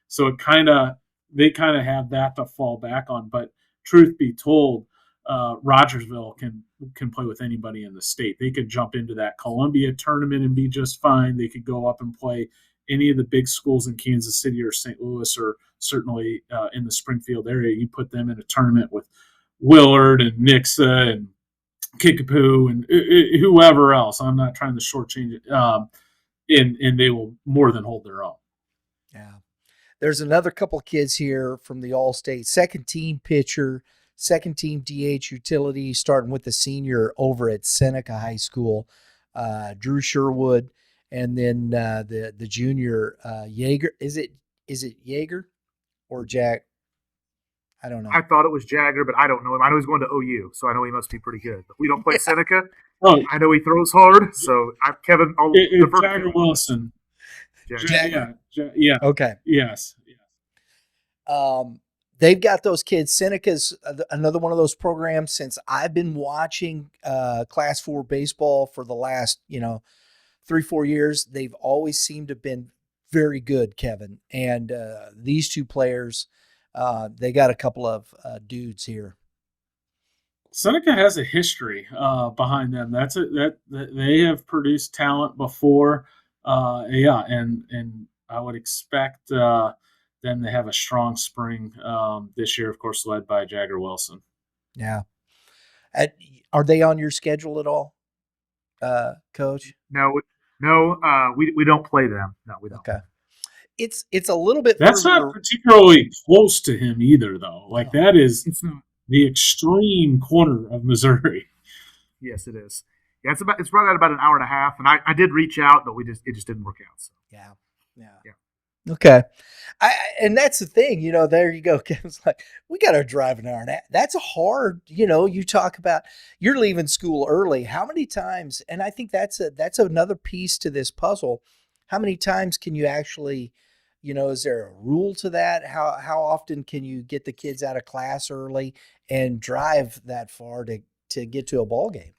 So they kind of have that to fall back on. But truth be told, Rogersville can play with anybody in the state. They could jump into that Columbia tournament and be just fine. They could go up and play any of the big schools in Kansas City or St. Louis, or certainly in the Springfield area. You put them in a tournament with Willard and Nixa and Kickapoo and whoever else. I'm not trying to shortchange it. And they will more than hold their own. Yeah. There's another couple kids here from the All-State. Second team pitcher, second team DH utility, starting with the senior over at Seneca High School, Drew Sherwood, and then the junior Yeager. Is it Yeager or Jack? I don't know. I thought it was Jagger, but I don't know him. I know he's going to OU, so I know he must be pretty good. But we don't play Seneca. Oh, I know he throws hard, so Kevin. It's Jagger Wilson. Jagger. Yeah. Okay. Yes. They've got those kids. Seneca's another one of those programs. Since I've been watching Class 4 baseball for the last 3-4 years, they've always seemed to have been very good, Kevin. And these two players, they got a couple of dudes here. Seneca has a history behind them. That they have produced talent before. And I would expect them to have a strong spring this year, of course, led by Jagger Wilson. Yeah. Are they on your schedule at all, Coach? No, we don't play them. No, we don't. Okay. It's a little bit. That's not particularly close to him either, though. Like that is the extreme corner of Missouri. Yes, it is. Yeah, it's right at about an hour and a half, and I did reach out, but it just didn't work out. So. Yeah. Okay. And that's the thing, there you go. Kevin's like, we got to drive an hour and a half. That's hard. You talk about you're leaving school early. How many times? And I think that's another piece to this puzzle. How many times can you actually, is there a rule to that? How often can you get the kids out of class early and drive that far to get to a ball game?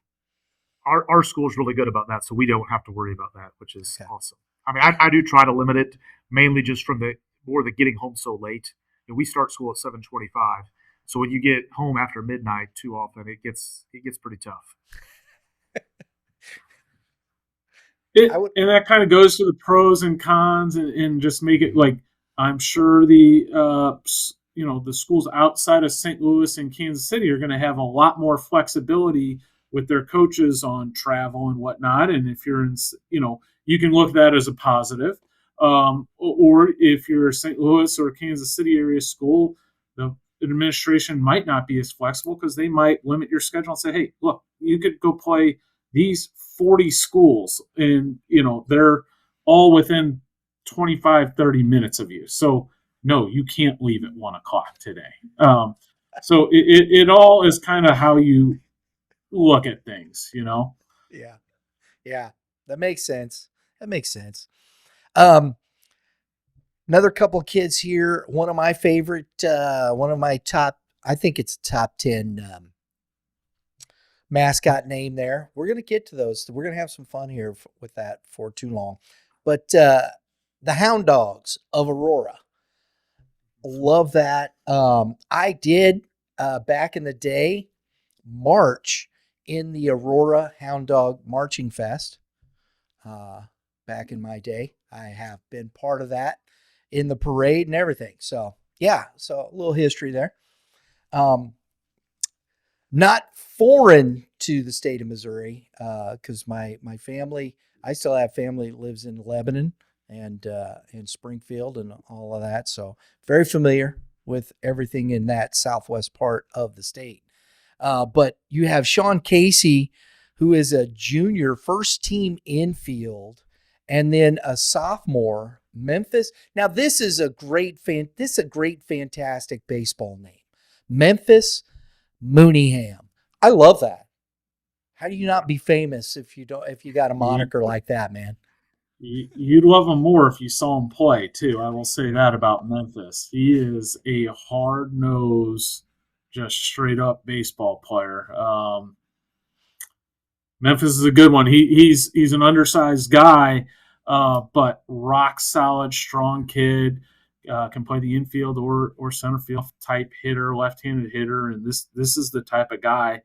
Our school is really good about that, so we don't have to worry about that, which is Okay. awesome. I mean, I do try to limit it mainly just from the getting home so late. We start school at 7:25, so when you get home after midnight too often, it gets pretty tough. And that kind of goes to the pros and cons, and just make it like, I'm sure the the schools outside of St. Louis and Kansas City are going to have a lot more flexibility with their coaches on travel and whatnot. And if you're in, you can look at that as a positive. Or if you're a St. Louis or Kansas City area school, the administration might not be as flexible because they might limit your schedule and say, hey, look, you could go play these 40 schools and, they're all within 25, 30 minutes of you. So no, you can't leave at 1:00 today. So it all is kind of how you look at things, Yeah. Yeah. That makes sense. Another couple kids here. One of my favorite, one of my top, I think it's top 10 mascot name there. We're going to get to those. We're going to have some fun here with that for too long. But the Hound Dogs of Aurora. Love that. I did back in the day march in the Aurora Hound Dog Marching Fest. Back in my day, I have been part of that in the parade and everything. So yeah, so a little history there. Not foreign to the state of Missouri, because my family, I still have family that lives in Lebanon and in Springfield and all of that. So very familiar with everything in that southwest part of the state. But you have Sean Casey, who is a junior, first team infield, and then a sophomore, Memphis. Now this is a great fantastic baseball name, Memphis Mooneyham. I love that. How do you not be famous if you got a moniker like that, man? You'd love him more if you saw him play too. I will say that about Memphis. He is a hard-nosed, just straight up baseball player. Memphis is a good one. He's an undersized guy, but rock solid, strong kid. Can play the infield or center field type hitter, left-handed hitter, and this is the type of guy,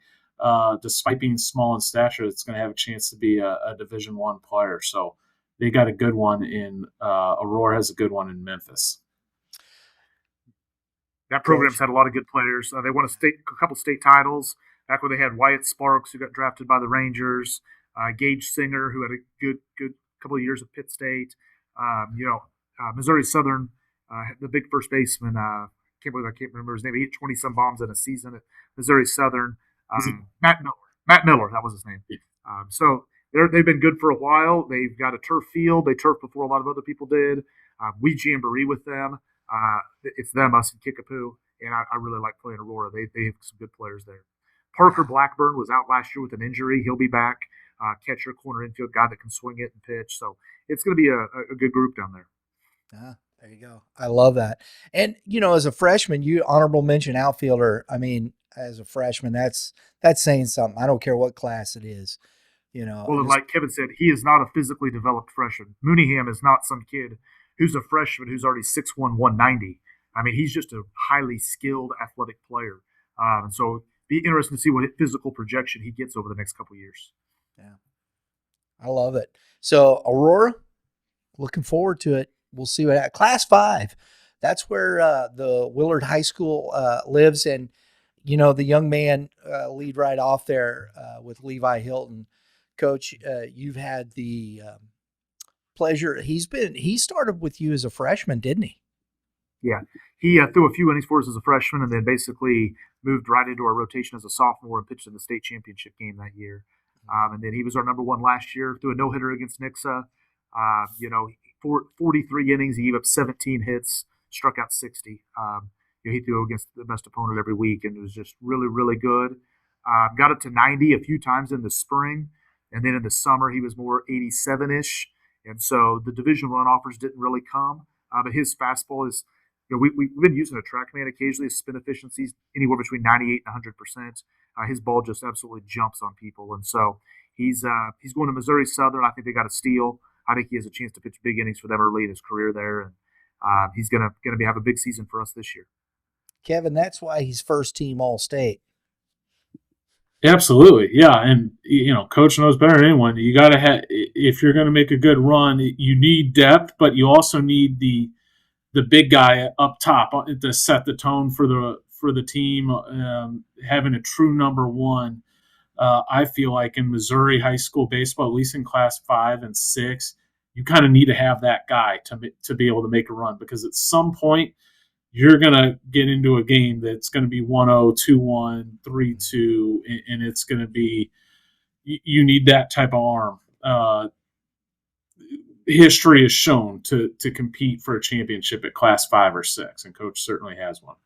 despite being small in stature, that's going to have a chance to be a Division I player. So they got a good one in Aurora, has a good one in Memphis. That program's had a lot of good players. They won a couple state titles back when they had Wyatt Sparks, who got drafted by the Rangers, Gage Singer, who had a good couple of years at Pitt State. Missouri Southern, the big first baseman. I can't remember his name. He hit 20-some bombs in a season at Missouri Southern. Matt Miller, that was his name. So they've been good for a while. They've got a turf field. They turfed before a lot of other people did. We jamboree with them. It's them, us, and Kickapoo, and I really like playing Aurora. They have some good players there. Parker Blackburn was out last year with an injury. He'll be back. Catcher, corner, infield guy that can swing it and pitch. So it's going to be a good group down there. There you go. I love that. And, as a freshman, you honorable mention outfielder. I mean, as a freshman, that's saying something. I don't care what class it is. Well, like Kevin said, he is not a physically developed freshman. Mooneyham is not some kid who's a freshman who's already 6'1", 190. I mean, he's just a highly skilled athletic player. And so be interesting to see what physical projection he gets over the next couple of years. Yeah. I love it. So Aurora, looking forward to it. We'll see what happens. Class 5. That's where the Willard High School lives. And, the young man lead right off there with Levi Hilton. Coach, you've had the pleasure. He started with you as a freshman, didn't he? Yeah. He threw a few innings for us as a freshman and then basically moved right into our rotation as a sophomore and pitched in the state championship game that year. And then he was our number one last year, threw a no-hitter against Nixa. 43 innings, he gave up 17 hits, struck out 60. He threw against the best opponent every week, and it was just really, really good. Got up to 90 a few times in the spring, and then in the summer he was more 87-ish. And so the Division I offers didn't really come. but his fastball is, we've been using a TrackMan occasionally. His spin efficiency is anywhere between 98 and 100%. His ball just absolutely jumps on people, and so he's going to Missouri Southern. I think they got a steal. I think he has a chance to pitch big innings for them early in his career there, and he's gonna have a big season for us this year. Kevin, that's why he's first team All-State. Absolutely, yeah, and Coach knows better than anyone. You got to have, if you're going to make a good run, you need depth, but you also need the big guy up top to set the tone for the team. Having a true number one, I feel like in Missouri high school baseball, at least in Class 5 and 6, you kind of need to have that guy to be able to make a run, because at some point you're going to get into a game that's going to be 1-0, 2-1, 3-2, and it's going to be – you need that type of arm. History has shown to compete for a championship at Class 5 or 6, and Coach certainly has one.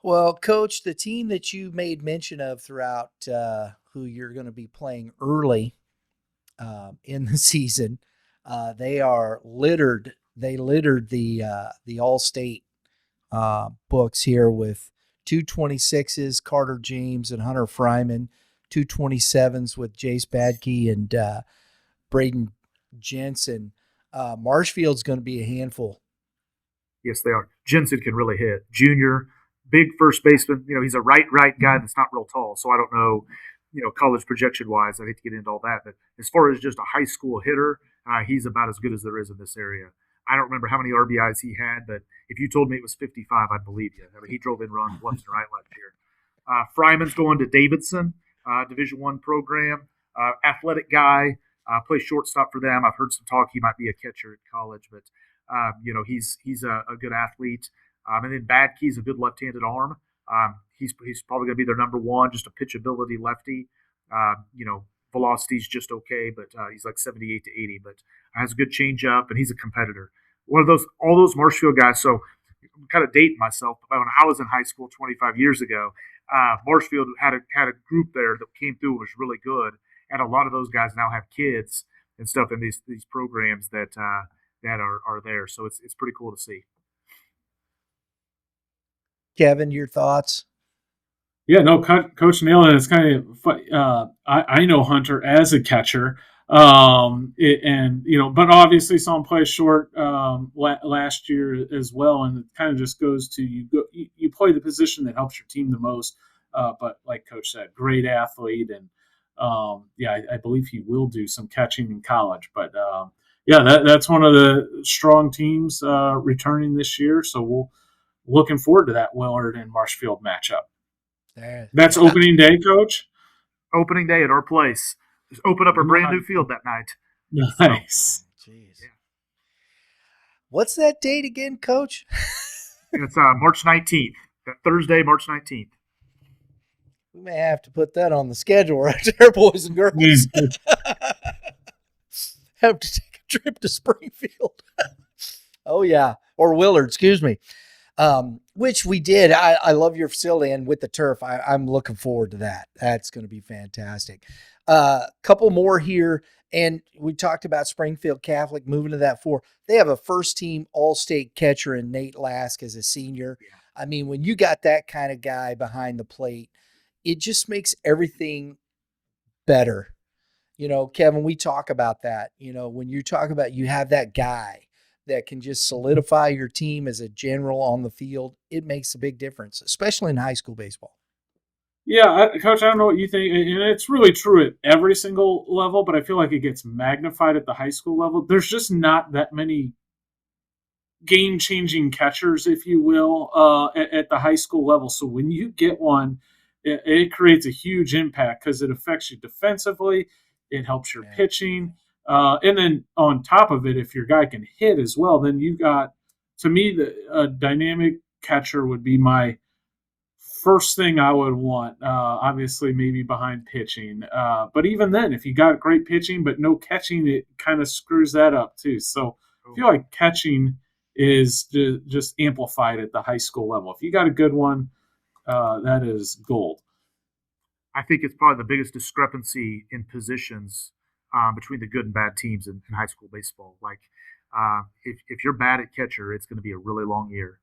Well, Coach, the team that you made mention of throughout who you're going to be playing early in the season, they are littered. They littered the All-State books here with 226s, Carter James and Hunter Fryman, 227s with Jace Badke and Braden Jensen. Marshfield's going to be a handful. Yes, they are. Jensen can really hit. Junior, big first baseman. He's a right guy that's not real tall, so I don't know, college projection-wise. I hate to get into all that, but as far as just a high school hitter, he's about as good as there is in this area. I don't remember how many RBIs he had, but if you told me it was 55, I'd believe you. I mean, he drove in runs left and right last year. Fryman's going to Davidson, Division I program. Athletic guy, plays shortstop for them. I've heard some talk he might be a catcher at college, but he's a good athlete. And then Badke's a good left-handed arm. He's probably going to be their number one, just a pitchability lefty. Velocity's just okay, but he's like 78 to 80, but has a good changeup, and he's a competitor. All those Marshfield guys. So I'm kind of dating myself, but when I was in high school 25 years ago, Marshfield had a group there that came through and was really good, and a lot of those guys now have kids and stuff in these programs that are there. So it's pretty cool to see. Kevin, your thoughts? Yeah, no, Coach nailed it. It's kind of funny. I know Hunter as a catcher, but obviously saw him play short last year as well, and it kind of just goes to you play the position that helps your team the most. But like Coach said, great athlete, and I believe he will do some catching in college. But that's one of the strong teams returning this year, so we'll looking forward to that Willard and Marshfield matchup. That's opening day, Coach? Opening day at our place. Just open up a brand new field that night. Nice. So, jeez. Yeah. What's that date again, Coach? It's March 19th. Thursday, March 19th. We may have to put that on the schedule right there, boys and girls. Have to take a trip to Springfield. Oh, yeah. Or Willard, excuse me. Which we did. I love your facility, and with the turf, I'm looking forward to that. That's going to be fantastic. Couple more here, and we talked about Springfield Catholic moving to that 4. They have a first-team All-State catcher in Nate Lask as a senior. Yeah. I mean, when you got that kind of guy behind the plate, it just makes everything better. Kevin, we talk about that. When you talk about you have that guy that can just solidify your team as a general on the field, it makes a big difference, especially in high school baseball. Yeah, Coach, I don't know what you think, and it's really true at every single level, but I feel like it gets magnified at the high school level. There's just not that many game-changing catchers, if you will, at the high school level. So when you get one, it creates a huge impact because it affects you defensively. It helps your pitching. And then on top of it, if your guy can hit as well, then you got, to me, a dynamic catcher would be my first thing I would want. Obviously, maybe behind pitching. But even then, if you got great pitching but no catching, it kind of screws that up too. So I feel like catching is just amplified at the high school level. If you got a good one, that is gold. I think it's probably the biggest discrepancy in positions between the good and bad teams in high school baseball. Like If you're bad at catcher, it's going to be a really long year.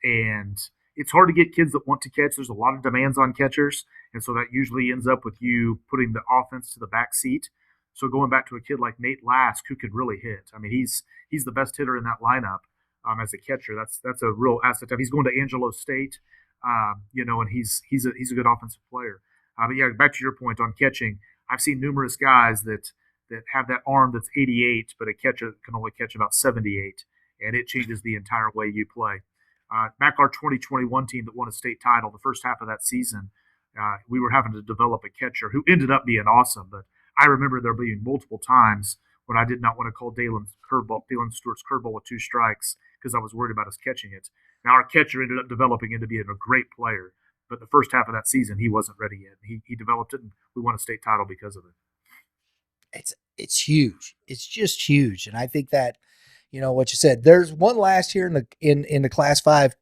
And it's hard to get kids that want to catch. There's a lot of demands on catchers, and so that usually ends up with you putting the offense to the back seat. So going back to a kid like Nate Lask, who could really hit. I mean, he's the best hitter in that lineup as a catcher. That's a real asset. He's going to Angelo State, and he's a good offensive player. But yeah, back to your point on catching, I've seen numerous guys that have that arm that's 88, but a catcher can only catch about 78, and it changes the entire way you play. Back our 2021 team that won a state title, the first half of that season, we were having to develop a catcher who ended up being awesome. But I remember there being multiple times when I did not want to call Dalen Stewart's curveball with 2 strikes because I was worried about us catching it. Now our catcher ended up developing into being a great player, but the first half of that season he wasn't ready yet. He developed it, and we won a state title because of it. It's huge. It's just huge, and I think that what you said. There's one last year in the Class 5.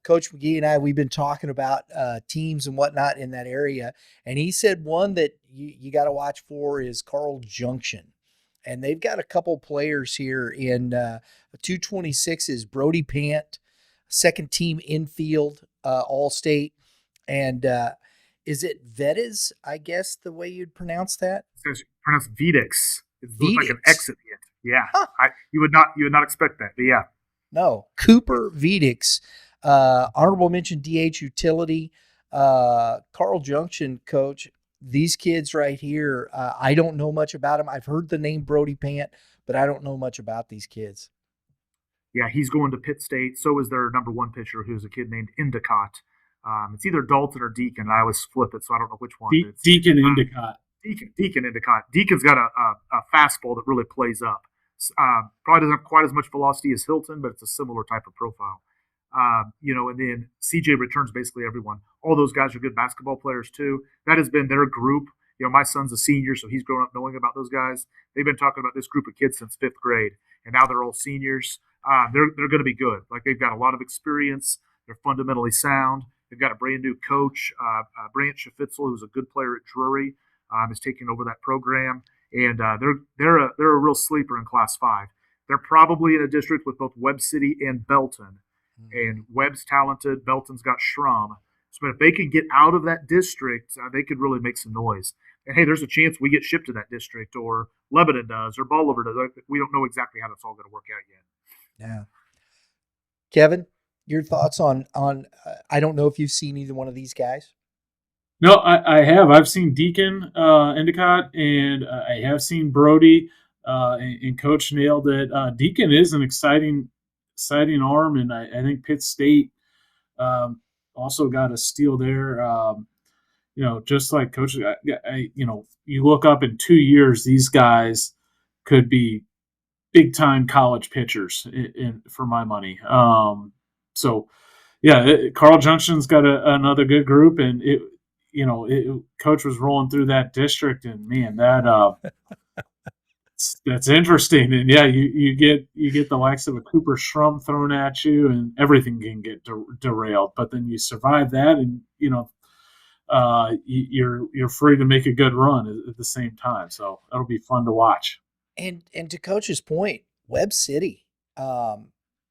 Coach McGee and I, we've been talking about teams and whatnot in that area, and he said one that you got to watch for is Carl Junction, and they've got a couple players here in 226 is Brody Pant, second team infield All-State, and is it Vedes? I guess the way you'd pronounce that. It's pronounced Vedix. It looks like an X at the end. Yeah, huh. You would not expect that, but yeah. No, Cooper Vedix, honorable mention DH utility, Carl Junction coach. These kids right here, I don't know much about them. I've heard the name Brody Pant, but I don't know much about these kids. Yeah, he's going to Pitt State. So is their number 1 pitcher, who's a kid named Endicott. It's either Dalton or Deacon. I always flip it, so I don't know which one. Deacon Endicott. Deacon Endicott. Deacon's got a fastball that really plays up. Probably doesn't have quite as much velocity as Hilton, but it's a similar type of profile. And then CJ returns basically everyone. All those guys are good basketball players too. That has been their group. My son's a senior, so he's grown up knowing about those guys. They've been talking about this group of kids since 5th grade, and now they're all seniors. They're going to be good. Like, they've got a lot of experience. They're fundamentally sound. They've got a brand new coach, Brant Schafitzel, who's a good player at Drury, is taking over that program. And they're a real sleeper in Class 5. They're probably in a district with both Webb City and Belton. And Webb's talented. Belton's got Schrum. So if they can get out of that district, they could really make some noise. And, hey, there's a chance we get shipped to that district, or Lebanon does, or Bolivar does. We don't know exactly how that's all going to work out yet. Yeah. Kevin, your thoughts on I don't know if you've seen either one of these guys. No, I have. I've seen Deacon Endicott, and I have seen Brody, and Coach nailed it. Deacon is an exciting arm, and I think Pitt State also got a steal there. Just like Coach, you look up in 2 years, these guys could be big-time college pitchers for my money. So, yeah, Carl Junction's got another good group, and Coach was rolling through that district, and man, that's interesting. And yeah, you get the likes of a Cooper Schrum thrown at you, and everything can get derailed. But then you survive that, and you're free to make a good run at the same time. So that'll be fun to watch. And to Coach's point, Webb City.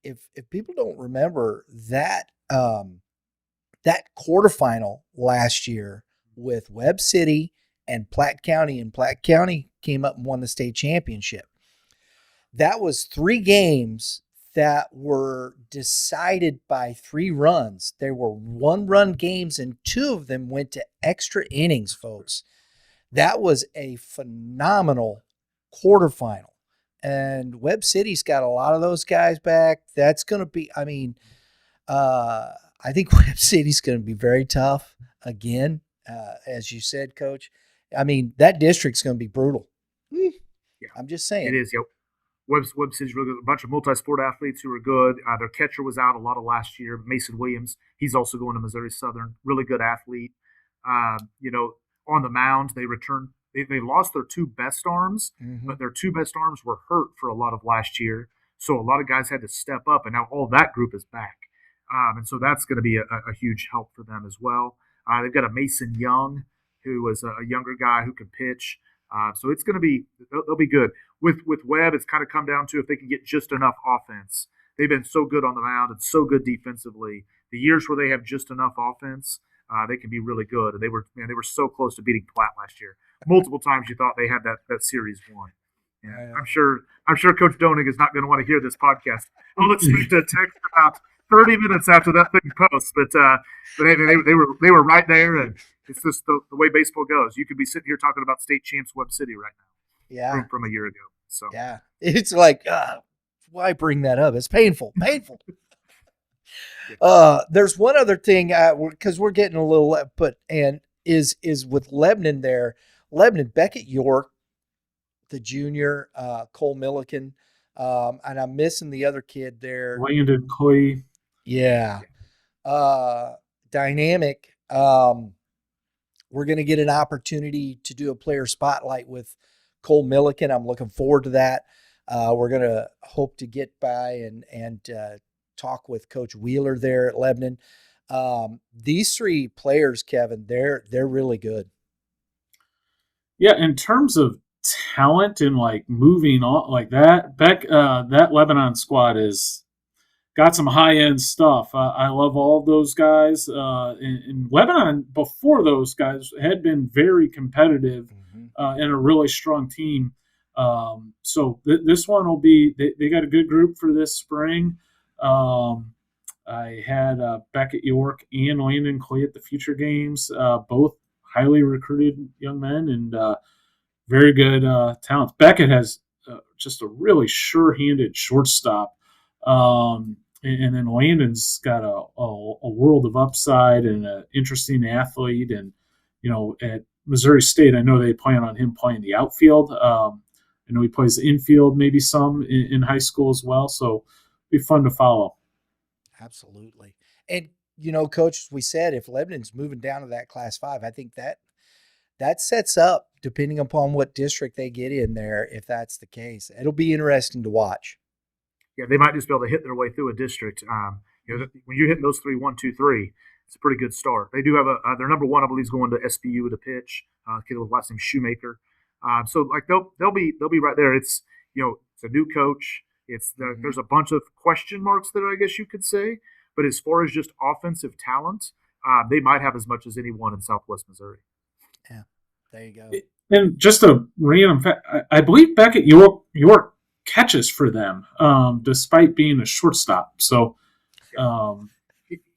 If people don't remember that that quarterfinal last year with Webb City and Platte County, and Platte County came up and won the state championship. That was 3 games that were decided by 3 runs. They were 1-run games, and 2 of them went to extra innings, folks. That was a phenomenal quarterfinal. And Webb City's got a lot of those guys back. That's going to be, I think Webb City's going to be very tough again, as you said, Coach. That district's going to be brutal. Yeah. I'm just saying. It is, yep. Webb City's really good. A bunch of multi-sport athletes who are good. Their catcher was out a lot of last year, Mason Williams. He's also going to Missouri Southern. Really good athlete. On the mound, they returned. They lost their 2 best arms, but their 2 best arms were hurt for a lot of last year. So a lot of guys had to step up, and now all that group is back. And so that's going to be a huge help for them as well. They've got a Mason Young, who was a younger guy who can pitch. So it's going to be – they'll be good. with Webb, it's kind of come down to if they can get just enough offense. They've been so good on the mound and so good defensively. The years where they have just enough offense, they can be really good. And they were so close to beating Platte last year. Multiple times you thought they had that series won. And I'm sure Coach Donig is not going to want to hear this podcast. I'll expect a text about 30 minutes after that thing posts, but hey, they were right there, and it's just the way baseball goes. You could be sitting here talking about state champs Webb City right now. Yeah, from a year ago. So yeah, it's like why bring that up? It's painful. There's one other thing because we're getting a little is with Lebanon there. Lebanon, Beckett York, the junior, Cole Milliken, and I'm missing the other kid there. Landon Coy. Yeah. Dynamic. We're going to get an opportunity to do a player spotlight with Cole Milliken. I'm looking forward to that. We're going to hope to get by and talk with Coach Wheeler there at Lebanon. These three players, Kevin, they're really good. Yeah, in terms of talent and like moving on like that, that Lebanon squad is got some high end stuff. I love all of those guys. In Lebanon, before those guys had been very competitive and a really strong team. So this one will be. They got a good group for this spring. I had Beckett York and Landon Coy at the Future Games, both highly recruited young men and very good talents. Beckett has just a really sure-handed shortstop. And then Landon's got a world of upside and an interesting athlete. And, at Missouri State, I know they plan on him playing the outfield. I know he plays the infield maybe some in high school as well. So it'll be fun to follow. Absolutely. And, Coach, we said if Lebanon's moving down to that Class 5, I think that sets up, depending upon what district they get in there, if that's the case. It'll be interesting to watch. Yeah, they might just be able to hit their way through a district. When you're hitting those 3, 1, 2, 3, it's a pretty good start. They do have their number one, I believe, is going to SBU to pitch. Kid with last name Shoemaker. So like they'll be right there. It's it's a new coach. There's a bunch of question marks there, I guess you could say. But as far as just offensive talent, they might have as much as anyone in Southwest Missouri. Yeah, there you go. And just a random fact, I believe Beckett York catches for them, despite being a shortstop. So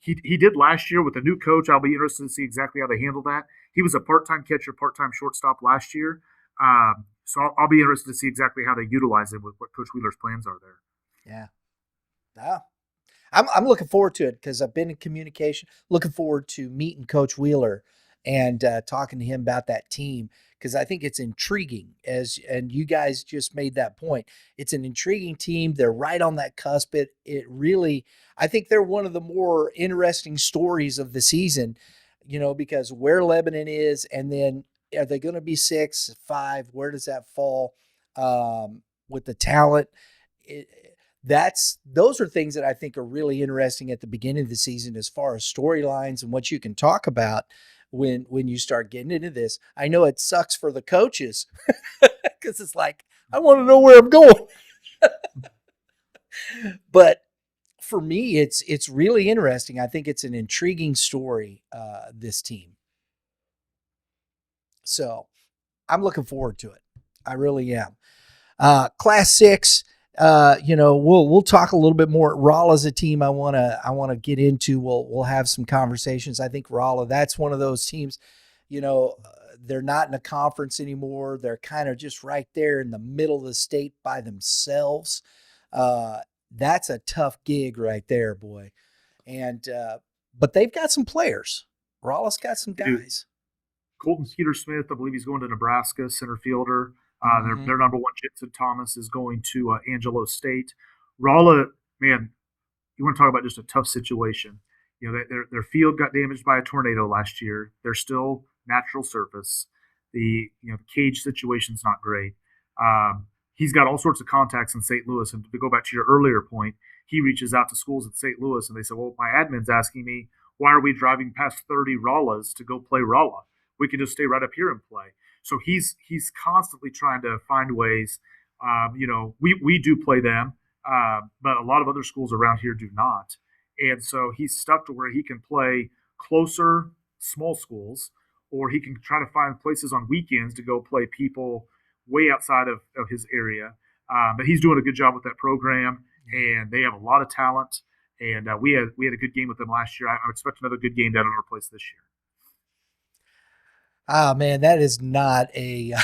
he did last year with a new coach. I'll be interested to see exactly how they handle that. He was a part-time catcher, part-time shortstop last year. So I'll be interested to see exactly how they utilize it with what Coach Wheeler's plans are there. Yeah. I'm looking forward to it because I've been in communication, looking forward to meeting Coach Wheeler and talking to him about that team because I think it's intriguing and you guys just made that point. It's an intriguing team. They're right on that cusp. It really, I think they're one of the more interesting stories of the season, because where Lebanon is and then are they going to be 6, 5? Where does that fall with the talent? Those are things that I think are really interesting at the beginning of the season as far as storylines and what you can talk about when you start getting into this. I know it sucks for the coaches because it's like, I want to know where I'm going. But for me, it's really interesting. I think it's an intriguing story, this team. So I'm looking forward to it. I really am. Class 6, we'll talk a little bit more. Rolla's a team I want to get into. We'll have some conversations. I think Rolla, that's one of those teams, they're not in a conference anymore. They're kind of just right there in the middle of the state by themselves. That's a tough gig right there, boy. And but they've got some players. Rolla's got some guys. Colton Skeeter-Smith, I believe he's going to Nebraska, center fielder. Their number one, Jensen Thomas, is going to Angelo State. Rolla, man, you want to talk about just a tough situation. Their field got damaged by a tornado last year. They're still natural surface. The cage situation's not great. He's got all sorts of contacts in St. Louis. And to go back to your earlier point, he reaches out to schools in St. Louis, and they say, well, my admin's asking me, why are we driving past 30 Rollas to go play Rolla? We can just stay right up here and play. So he's constantly trying to find ways We do play them, but a lot of other schools around here do not. And so he's stuck to where he can play closer, small schools, or he can try to find places on weekends to go play people way outside of his area. But he's doing a good job with that program, and they have a lot of talent. And we had a good game with them last year. I expect another good game down at our place this year. Oh man, that is not a.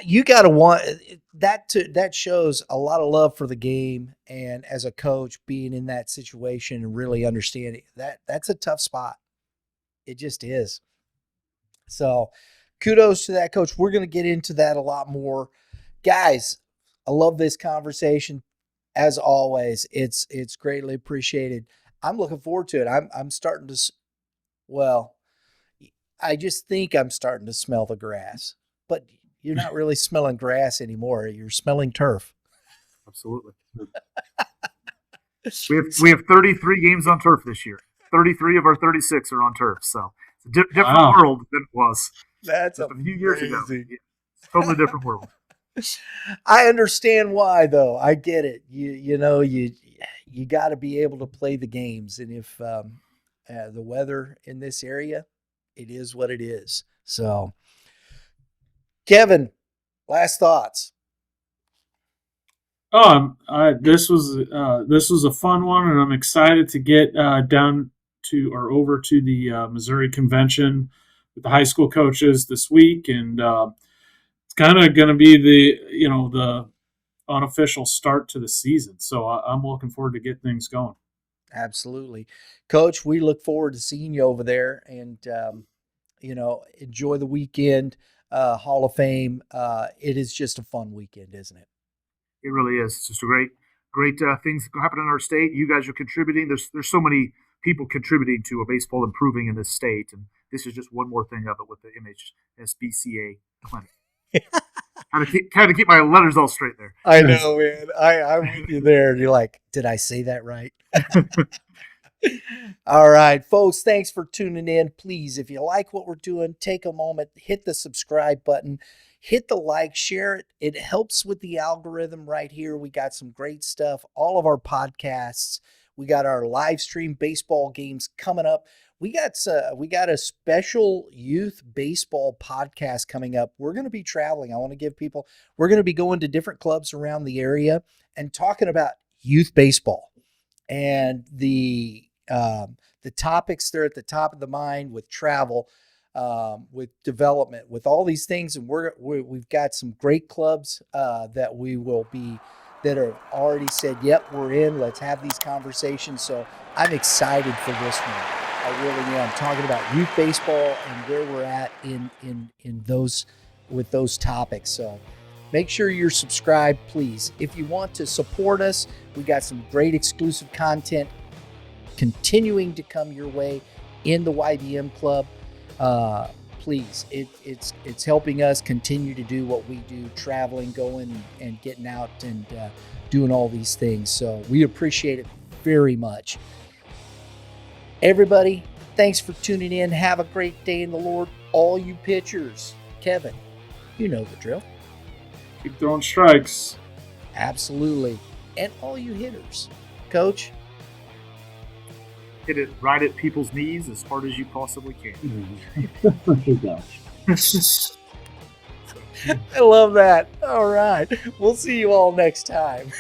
You got to want that. That shows a lot of love for the game, and as a coach, being in that situation and really understanding that's a tough spot. It just is. So, kudos to that coach. We're going to get into that a lot more, guys. I love this conversation. As always, it's greatly appreciated. I'm looking forward to it. I'm starting to. Well, I just think I'm starting to smell the grass, but you're not really smelling grass anymore. You're smelling turf. Absolutely. we have 33 games on turf this year. 33 of our 36 are on turf. So it's a different world than it was. That's a few years ago. Yeah, it's a totally different world. I understand why, though. I get it. You got to be able to play the games, and if the weather in this area, it is what it is. So, Kevin, last thoughts. This was a fun one, and I'm excited to get down to or over to the Missouri convention with the high school coaches this week, and it's kind of going to be the unofficial start to the season. So I'm looking forward to get things going. Absolutely, Coach. We look forward to seeing you over there, and enjoy the weekend. Hall of Fame. It is just a fun weekend, isn't it? It really is. It's just a great things happen in our state. You guys are contributing. There's so many people contributing to baseball improving in this state, and this is just one more thing of it with the MHSBCA clinic. Kind of keep my letters all straight there. I know, man. I'm with you there. You're like, did I say that right? All right, folks, thanks for tuning in. Please, if you like what we're doing, take a moment, hit the subscribe button, hit the like, share it. It helps with the algorithm right here. We got some great stuff. All of our podcasts. We got our live stream baseball games coming up. We got a special youth baseball podcast coming up. We're going to be traveling. I want to give people, we're going to be going to different clubs around the area and talking about youth baseball and the topics there at the top of the mind with travel, with development, with all these things. And we've got some great clubs that have already said, yep, we're in. Let's have these conversations. So I'm excited for this one. I really am, talking about youth baseball and where we're at in those with those topics. So make sure you're subscribed, please. If you want to support us, we got some great exclusive content continuing to come your way in the YBM Club. Please, it's helping us continue to do what we do, traveling, going and getting out and doing all these things. So we appreciate it very much. Everybody, thanks for tuning in. Have a great day in the Lord. All you pitchers, Kevin, you know the drill. Keep throwing strikes. Absolutely. And all you hitters, Coach. Hit it right at people's knees as hard as you possibly can. I love that. All right. We'll see you all next time.